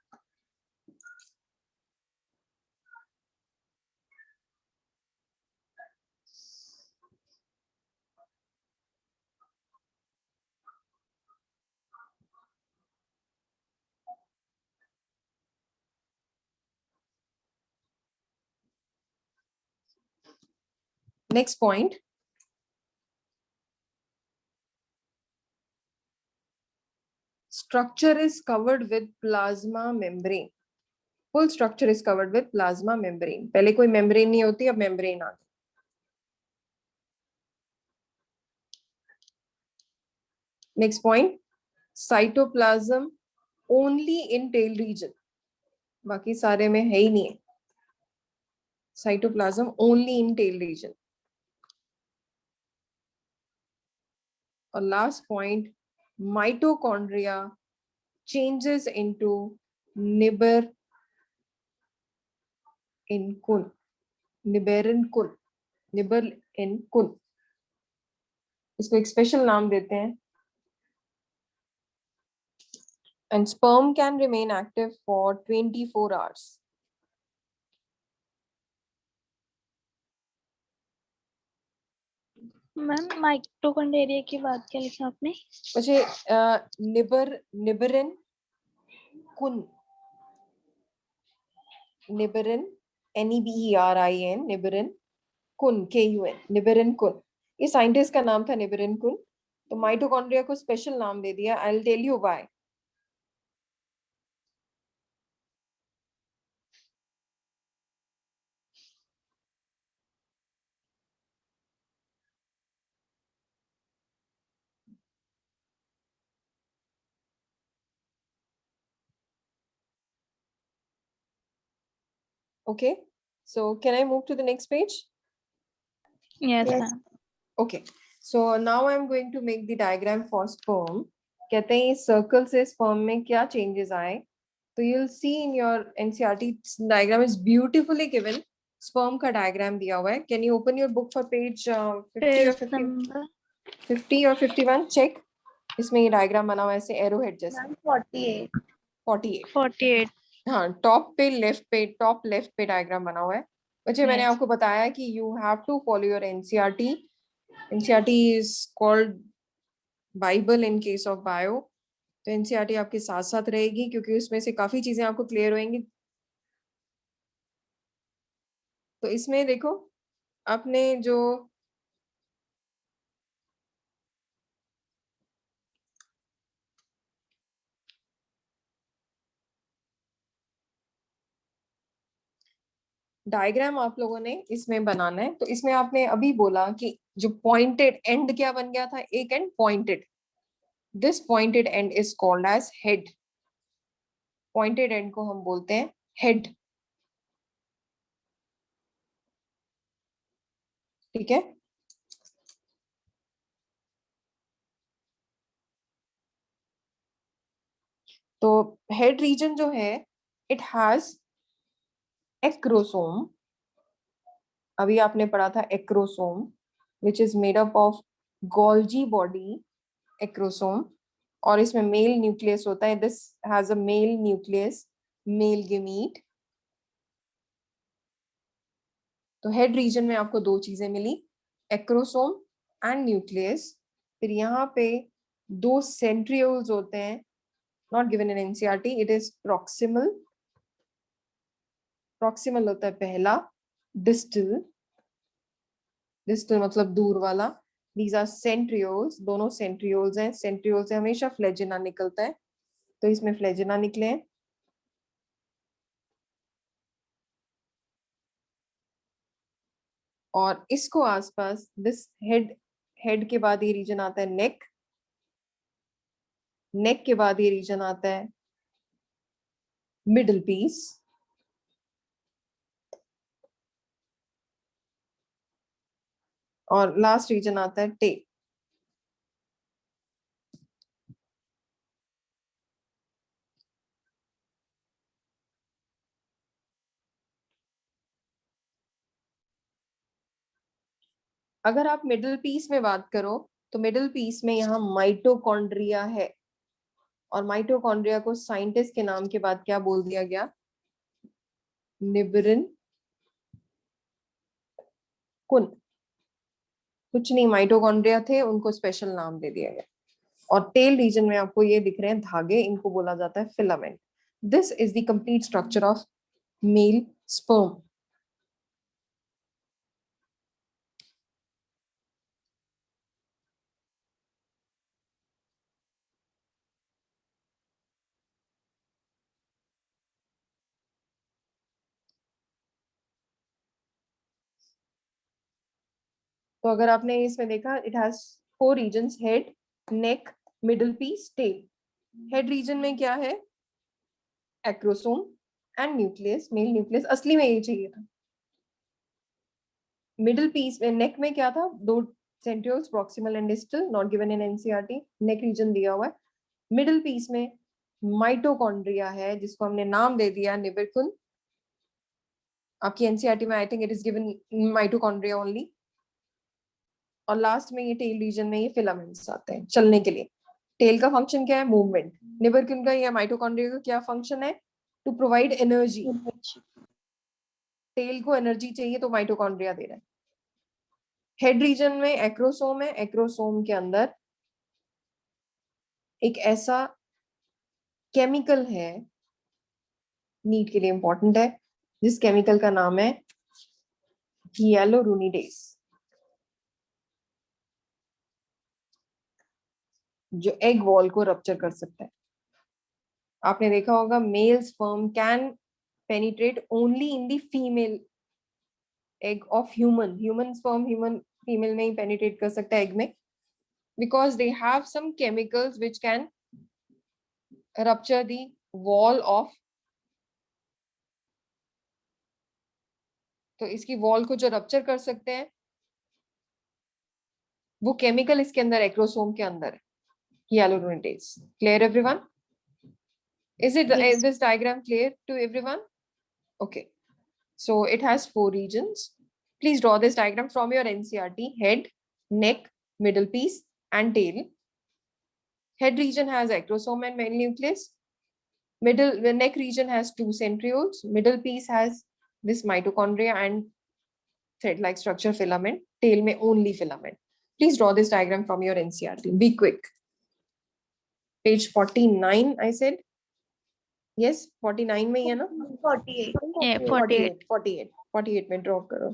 Next point, structure is covered with plasma membrane. Full structure is covered with plasma membrane. पहले कोई membrane नहीं होती, अब membrane आ गई। Next point, cytoplasm only in tail region. बाकी सारे में है ही नहीं है। Cytoplasm only in tail region. और last point, mitochondria changes into nibber in kun. Niberin kun. Nibber in kun. इसको एक स्पेशल नाम देते हैं। And sperm can remain active for 24 hours. Ma'am mitochondria की बात क्या लिखा आपने? मुझे निबरिन कुन, निबरिन NEBERIN, निबरिन कुन KUN, निबरिन कुन, ये साइंटिस्ट का नाम था निबरिन कुन। तो माइटोकॉन्ड्रिया को स्पेशल नाम दे दिया। I will tell you why. Okay, so can I move to the next page? Yes Yes. Ma'am. Okay, so now I'm going to make the diagram for sperm. कहते हैं इस सर्कल से sperm में क्या changes आए। तो you'll see in your NCERT diagram is beautifully given. Sperm का diagram दिया हुआ है। Can you open your book for page 50 or 50? Number 50 और 51 चेक। इसमें ये डायग्राम बना हुआ है ऐसे एरो हेड जैसा। Ma'am, 48. 48। 48। हाँ, टॉप लेफ्ट पे डायग्राम बना हुआ है। बच्चे मैंने Yes. आपको बताया कि you have to follow your NCERT. NCERT is called Bible in case of bio. तो NCERT आपके साथ साथ रहेगी क्योंकि उसमें से काफी चीजें आपको क्लियर होंगी। तो इसमें देखो आपने जो डायग्राम आप लोगों ने इसमें बनाना है। तो इसमें आपने अभी बोला कि जो पॉइंटेड एंड क्या बन गया था, एक end pointed. This pointed end is called as head. Pointed end को हम बोलते हैं हेड। ठीक है, तो हेड रीजन जो है इट हैज एक्रोसोम। अभी आपने पढ़ा था acrosome which is made up of Golgi body acrosome. और इसमें मेल न्यूक्लियस होता है। This has a mail nucleus, male gamete. तो हेड रीजन में आपको दो चीजें मिली, एक्रोसोम एंड न्यूक्लियस। फिर यहाँ पे दो सेंट्रियोल्स होते हैं, not given in NCERT, it is proximal. Proximal होता है पहला, डिस्टल, डिस्टल मतलब दूर वाला। दीज आर सेंट्रियोल्स, दोनों सेंट्रियोल्स हैं। सेंट्रियोल से हमेशा फ्लेजिना निकलता है, तो इसमें फ्लेजिना निकले हैं। और इसको आसपास दिस हेड के बाद ये रीजन आता है नेक। नेक के बाद ये रीजन आता है मिडल पीस। और लास्ट रीजन आता है टेप। अगर आप मिडिल पीस में बात करो तो मिडिल पीस में यहाँ माइटोकॉन्ड्रिया है, और माइटोकॉन्ड्रिया को साइंटिस्ट के नाम के बाद क्या बोल दिया गया? निबरिन कुन। कुछ नहीं, माइटोकॉन्ड्रिया थे, उनको स्पेशल नाम दे दिया गया। और टेल रीजन में आपको ये दिख रहे हैं धागे, इनको बोला जाता है filament. This is the complete structure of male sperm. तो अगर आपने इसमें देखा, it has 4 regions, head, neck, middle piece, tail. Head region में क्या है? Acrosome and nucleus, male nucleus. असली में ये चाहिए था। मिडल पीस में, नेक में क्या था? 2 centrioles, proximal and distal, not given in NCERT. Neck region दिया हुआ है। मिडल पीस में माइटोकॉन्ड्रिया है, जिसको हमने नाम दे दिया निबेकुन। आपकी एनसीईआरटी में I think it is given mitochondria only. और लास्ट में ये टेल रीजन में ये फिलामेंट्स आते हैं चलने के लिए। टेल का फंक्शन क्या है? मूवमेंट। निबर्कुन का या माइटोकॉन्ड्रिया का क्या फंक्शन है? To provide energy. टेल को एनर्जी चाहिए तो माइटोकॉन्ड्रिया दे रहा है। हेड रीजन में एक्रोसोम है, एक्रोसोम के अंदर एक ऐसा केमिकल है, नीट के लिए इंपॉर्टेंट है, जिस केमिकल का नाम है हियालुरोनिडेज, जो एग वॉल को रप्चर कर सकता है। आपने देखा होगा mail sperm can penetrate only in the female egg of human. Human sperm human female में ही पेनिट्रेट कर सकता है एग में, because they have some chemicals which can rupture the wall of, तो इसकी वॉल को जो रप्चर कर सकते हैं वो केमिकल इसके अंदर, एक्रोसोम के अंदर है, hyaluronidase. Clear everyone? Is it Yes. this diagram clear to everyone? Okay. So it has 4 regions. Please draw this diagram from your NCERT. Head, neck, middle piece, and tail. Head region has acrosome and male nucleus. The neck region has 2 centrioles. Middle piece has this mitochondria and thread-like structure, filament. Tail में only filament. Please draw this diagram from your NCERT. Be quick. Page 49, I said. Yes, 49 में ही है ना? 48. 48 48 में draw करो।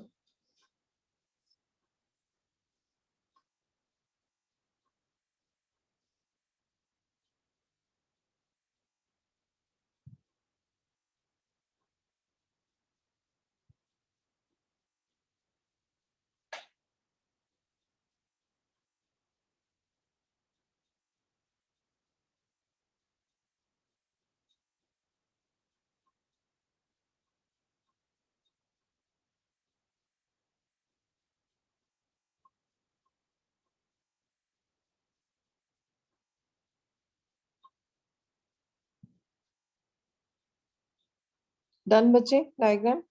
Done बच्चे diagram?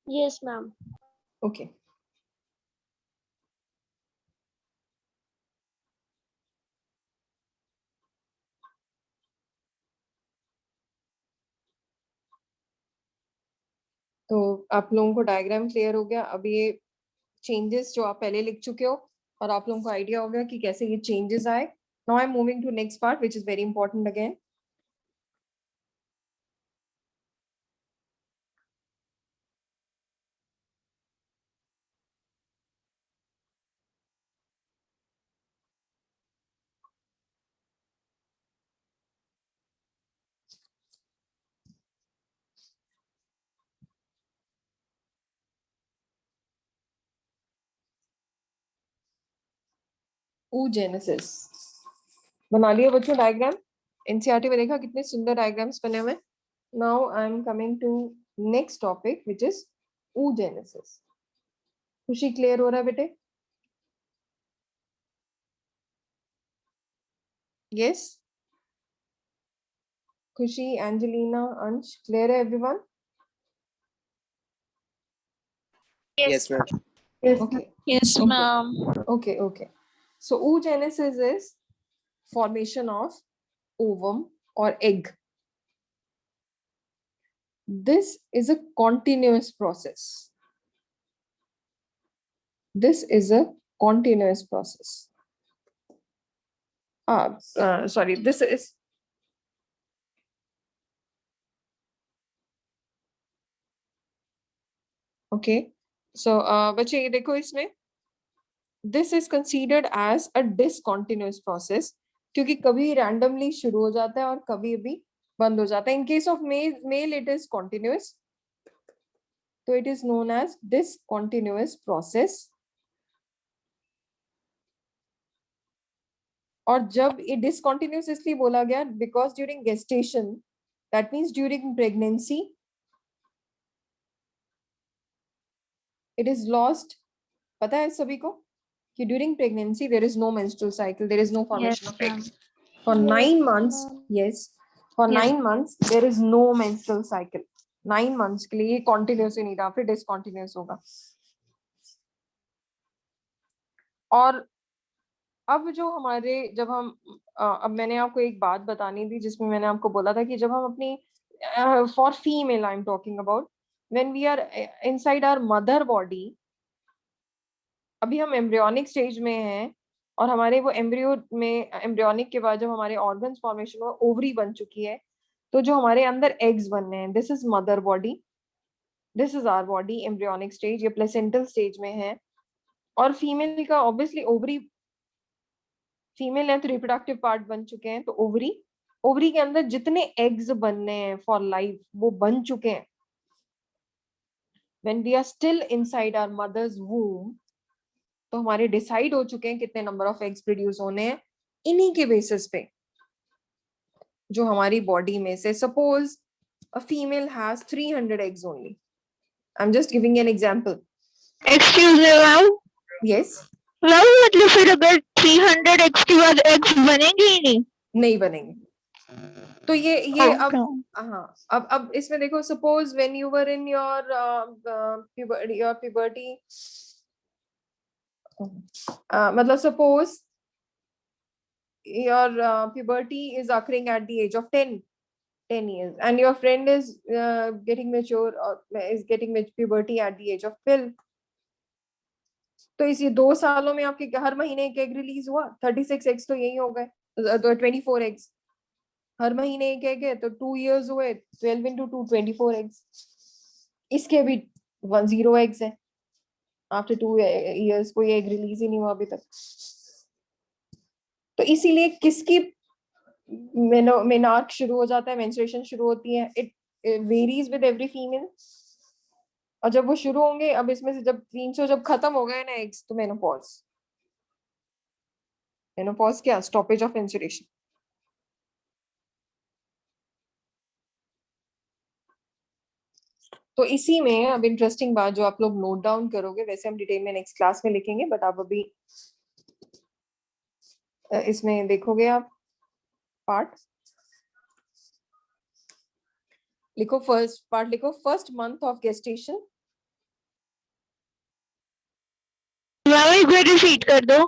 Yes, ma'am. Okay. तो आप लोगों को डायग्राम क्लियर हो गया। अब ये चेंजेस जो आप पहले लिख चुके हो और आप लोगों को आइडिया हो गया कि कैसे ये चेंजेस आए। Now I am moving to next part which is very important again. oogenesis बना लिया बच्चों डायग्राम? एनसीईआरटी में देखा कितने सुंदर डायग्राम्स बने हुए। Now I am coming to next topic which is oogenesis। Khushi clear हो रहा है बेटे? यस, खुशी, एंजेलिना, अंश, क्लियर है everyone? Yes, ma'am. Yes, Okay. Yes, Okay. ma'am. Okay, okay. So oogenesis is formation of ovum or egg. This is a continuous process. This is a continuous process. Sorry, this is okay. So बच्चे ये देखो इसमें this is considered as a discontinuous process क्योंकि कभी randomly शुरू हो जाता है और कभी अभी बंद हो जाता है. In case of male it is continuous. So it is known as discontinuous process. और जब ये discontinuous इसलिए बोला गया because during gestation, that means during pregnancy, it is lost. पता है सभी को कि during pregnancy there is no menstrual cycle, there is no formation Yes, of ma'am. eggs. For Yes, 9 months, ma'am. yes, for Yes. 9 months there is no menstrual cycle. 9 months के लिए ये continuous ही नहीं रहा, फिर discontinuous होगा. और अब जो हमारे जब हम अब मैंने आपको एक बात बतानी थी जिसमें मैंने आपको बोला था कि जब हम अपनी for female I am talking about when we are inside our mother body, अभी हम एम्ब्रियोनिक स्टेज में हैं और हमारे वो एम्ब्रियोनिक के बाद जब हमारे ऑर्गन्स फॉर्मेशन हुआ, ओवरी बन चुकी है, तो जो हमारे अंदर एग्स बनने हैं, this is mother body, this is our body embryonic stage, ये प्लेसेंटल स्टेज में है. और फीमेल का ऑब्वियसली ओवरी, फीमेल है तो रिप्रोडक्टिव पार्ट बन चुके हैं, तो ओवरी के अंदर जितने एग्स बनने हैं फॉर लाइफ वो बन चुके हैं. When we are still inside our mother's womb, तो हमारे डिसाइड हो चुके हैं कितने नंबर ऑफ एग्स प्रोड्यूस होने हैं. इन्हीं के बेसिस पे जो हमारी बॉडी में से suppose a female has 300 eggs only. I am just giving an example. Excuse me, ma'am. Yes, ma'am मतलब फिर अगर 300 एक्स के बाद एक्स बनेंगे ही नहीं. नहीं बनेंगे. तो ये अब Okay. हाँ, अब इसमें देखो, suppose when you were in your puberty, मतलब suppose your puberty is occurring at the age of 10 years and your friend is getting mature or is getting puberty at the age of 12. तो इसी 2 सालों में आपके हर महीने एक egg release हुआ. 36 eggs तो यही हो गए, तो 24 एग्स हर महीने एक एग है, तो 2 years हुए, 12 into 2 24 एग्स. इसके भी 10 एग्स है. आफ्टर 2 years कोई एग रिलीज ही नहीं हुआ अभी तक. तो इसीलिए किसकी मेनार्क शुरू हो जाता है, मेंस्ट्रुएशन शुरू होती है, it varies with every female. और जब वो शुरू होंगे, अब इसमें से जब 300 जब खत्म हो गए ना एग्स, तो मेनोपॉज. मेनोपॉज क्या? Stoppage of menstruation. तो इसी में अब इंटरेस्टिंग बात जो आप लोग नोट डाउन करोगे, वैसे हम डिटेल में नेक्स्ट क्लास में लिखेंगे, बट आप अभी इसमें देखोगे आप पार्ट. लिखो फर्स्ट पार्ट, लिखो first month of gestation. Ma'am एक बार रिपीट कर दो.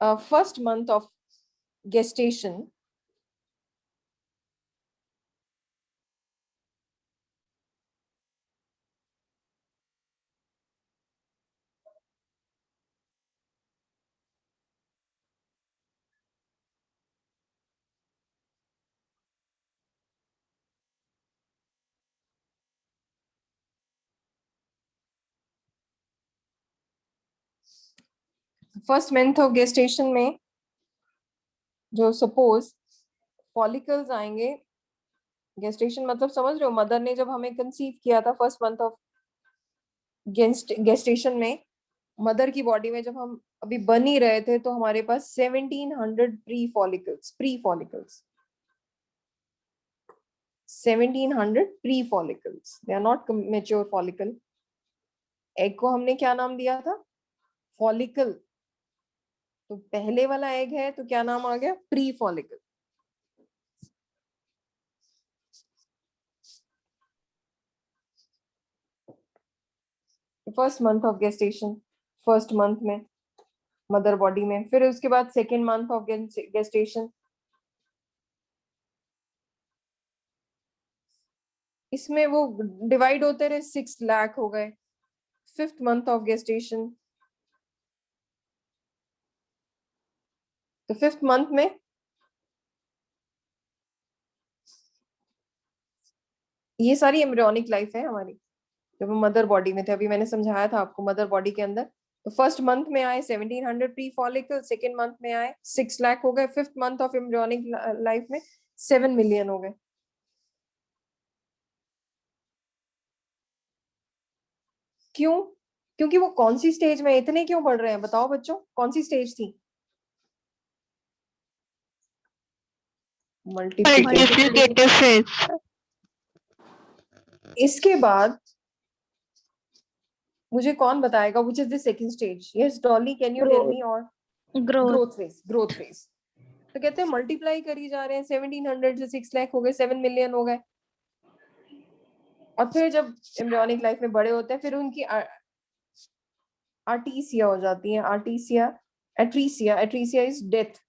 First month of gestation. First month of gestation में जो सपोज फॉलिकल्स आएंगे, गेस्टेशन मतलब समझ रहे हो, मदर ने जब हमें कंसीव किया था, फर्स्ट मंथ ऑफ गेस्टेशन में मदर की बॉडी में जब हम अभी बन ही रहे थे, तो हमारे पास 1700 pre follicles 1700 pre follicles. They are not mature follicle. Egg को हमने क्या नाम दिया था? फॉलिकल. तो पहले वाला एग है तो क्या नाम आ गया? Pre follicle. First month of gestation, first month में मदर बॉडी में, फिर उसके बाद सेकेंड मंथ ऑफ गेस्टेशन, इसमें वो डिवाइड होते रहे, 6 लाख हो गए। फिफ्थ मंथ ऑफ गेस्टेशन, तो फिफ्थ मंथ में ये सारी एम्ब्रियोनिक लाइफ है हमारी, जब हम मदर बॉडी में थे। अभी मैंने समझाया था आपको मदर बॉडी के अंदर। तो फर्स्ट मंथ में आए 1700 प्री फॉलिकल, सेकेंड मंथ में आए 6 लाख हो गए, fifth month of embryonic life में 7 मिलियन हो गए। क्यों? क्योंकि वो कौन सी स्टेज में, इतने क्यों बढ़ रहे हैं बताओ बच्चों, कौन सी स्टेज थी? Multiplicative phase. इसके बाद मुझे कौन बताएगा which is the second stage? Yes Dolly, can you tell me? और growth. Growth phase, growth phase. तो कहते हैं मल्टीप्लाई करी जा रहे हैं, 1700 से 6 लाख हो गए, 7 मिलियन हो गए। और फिर जब एम्ब्रियोनिक लाइफ में बड़े होते हैं, फिर उनकी आर्टीसिया हो जाती है, आर्टीसिया, एट्रीसिया, एट्रीसिया इज डेथ,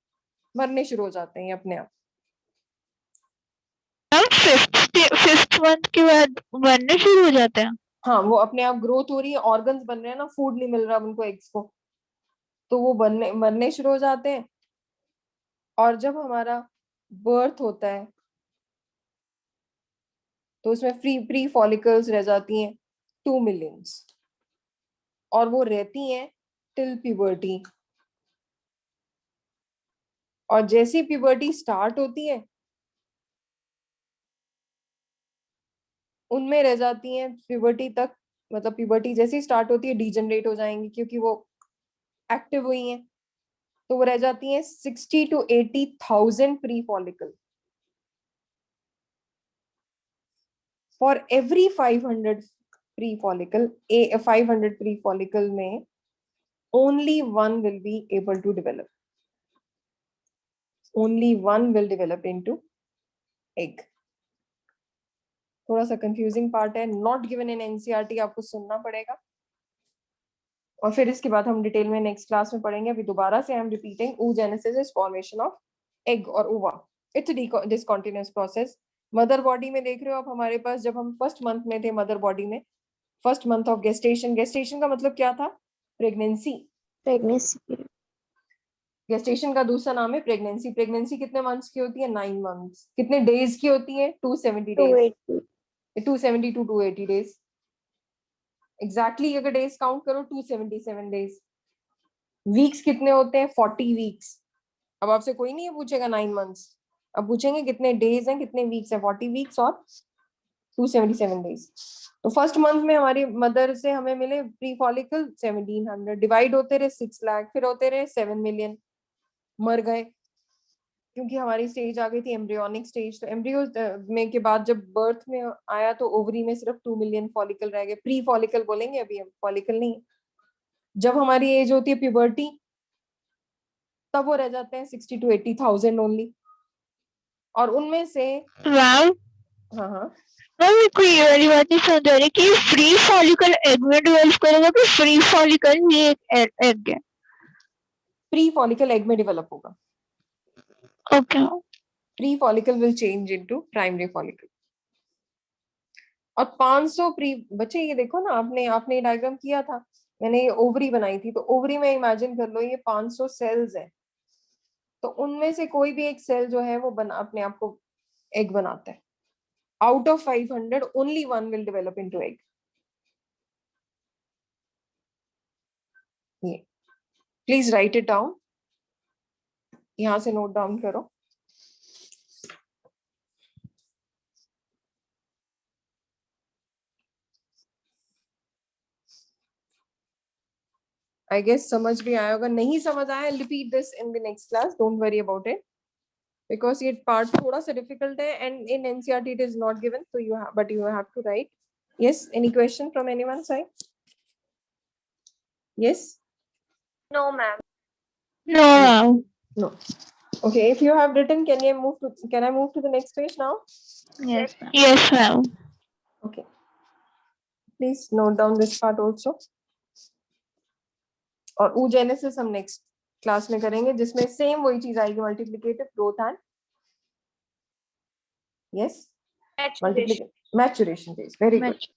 मरने शुरू हो जाते हैं अपने आप। फिफ्थ मंथ के बाद बनने शुरू हो जाते हैं। हाँ, वो अपने आप ग्रोथ हो रही है, ऑर्गन्स बन रहे हैं ना, फूड नहीं मिल रहा उनको एग्स को, तो वो बनने मरने शुरू हो जाते हैं। और जब हमारा बर्थ होता है तो उसमें प्री फॉलिकल्स रह जाती हैं 2 मिलियंस, और वो रहती हैं टिल प्यूबर्टी। और जैसी प्यूबर्टी स्टार्ट होती है उनमें रह जाती हैं प्यूबर्टी तक, मतलब प्यूबर्टी जैसी स्टार्ट होती है डीजनरेट हो जाएंगी क्योंकि वो एक्टिव हुई हैं, तो वो रह जाती हैं 60 to 80,000 pre follicle. For every 500 pre follicle, 500 pre follicle में only one will be able to develop, only one will develop into egg। थोड़ा सा कंफ्यूजिंग पार्ट है, नॉट गिवन इन एनसीईआरटी, आपको सुनना पड़ेगा। और फिर इसके बाद हम डिटेल में नेक्स्ट क्लास में पढ़ेंगे। अभी दोबारा से आई am repeating, oogenesis is formation of egg और ओवा, it's discontinuous process. Mother body में देख रहे हो आप, हमारे पास जब हम फर्स्ट मंथ में थे मदर बॉडी में, first month of gestation, gestation का मतलब क्या था? प्रेगनेंसी। प्रेगनेंसी। गेस्टेशन का दूसरा नाम है प्रेगनेंसी। प्रेगनेंसी कितने मंथ्स की होती है? 9 मंथ्स। कितने डेज की होती है? 270 डेज, 270 to 280 डेज। एग्जैक्टली अगर डेज काउंट करो 277 डेज। वीक्स कितने होते हैं? 40 वीक्स। अब आपसे कोई नहीं पूछेगा 9 मंथ्स, अब पूछेंगे कितने डेज हैं, कितने वीक्स हैं। 40 वीक्स और 277 डेज। तो फर्स्ट मंथ में हमारी मदर से हमें मिले प्री फॉलिकल 1700, डिवाइड होते रहे 6 लाख, फिर होते रहे 7 मिलियन, मर गए क्योंकि हमारी स्टेज आ गई थी एम्ब्रियोनिक स्टेज। तो एम्ब्रियो में के बाद जब बर्थ में आया तो ओवरी में सिर्फ 2 मिलियन फॉलिकल रह गए, प्री फॉलिकल बोलेंगे, अभी हम फॉलिकल नहीं। जब हमारी एज होती है प्यूबर्टी, तब वो रह जाते हैं 60 to 80,000 ओनली। और उनमें से मैम हाँ हाँ मेरे को ये वाली बात नहीं समझ आ रही कि फ्री फॉलिकल एग में डेवलप करेगा कि फ्री फॉलिकल ये एक एग है। प्री फॉलिकल एग में डेवलप होगा। Okay. Pre follicle will change into primary follicle. और 500 प्री, बच्चे ये देखो ना, आपने डायग्राम किया था, मैंने ये ओवरी बनाई थी, तो ओवरी में इमेजिन कर लो ये 500 सेल्स हैं, तो उनमें से कोई भी एक सेल जो है वो बना अपने आप को एग बनाता है। Out of 500 only one will develop into egg. ये प्लीज राइट इट डाउन, यहां से नोट डाउन करो। आई गेस समझ भी आया होगा, नहीं समझ आया repeat this in the next class, don't worry about it, because ये पार्ट थोड़ा सा डिफिकल्ट है and in NCERT it is not given, so you have, but you have to write. Yes, any question from anyone's side? Yes? No, ma'am. No ma'am. No. Okay, if you have written, can I move to the next page now? Yes ma'am. Okay. Please note down this part also. और oogenesis हम next class में करेंगे जिसमें same वही चीज आएगी, multiplicative growth and yes maturation phase. Very good.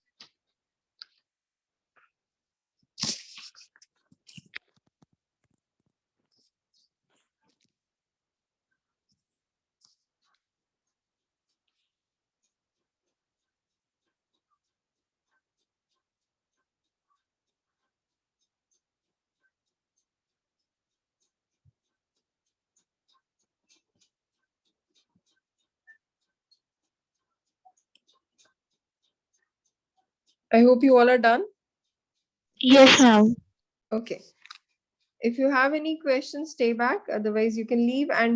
I hope you all are done. Yes, ma'am. Okay. If you have any questions, stay back. Otherwise, you can leave and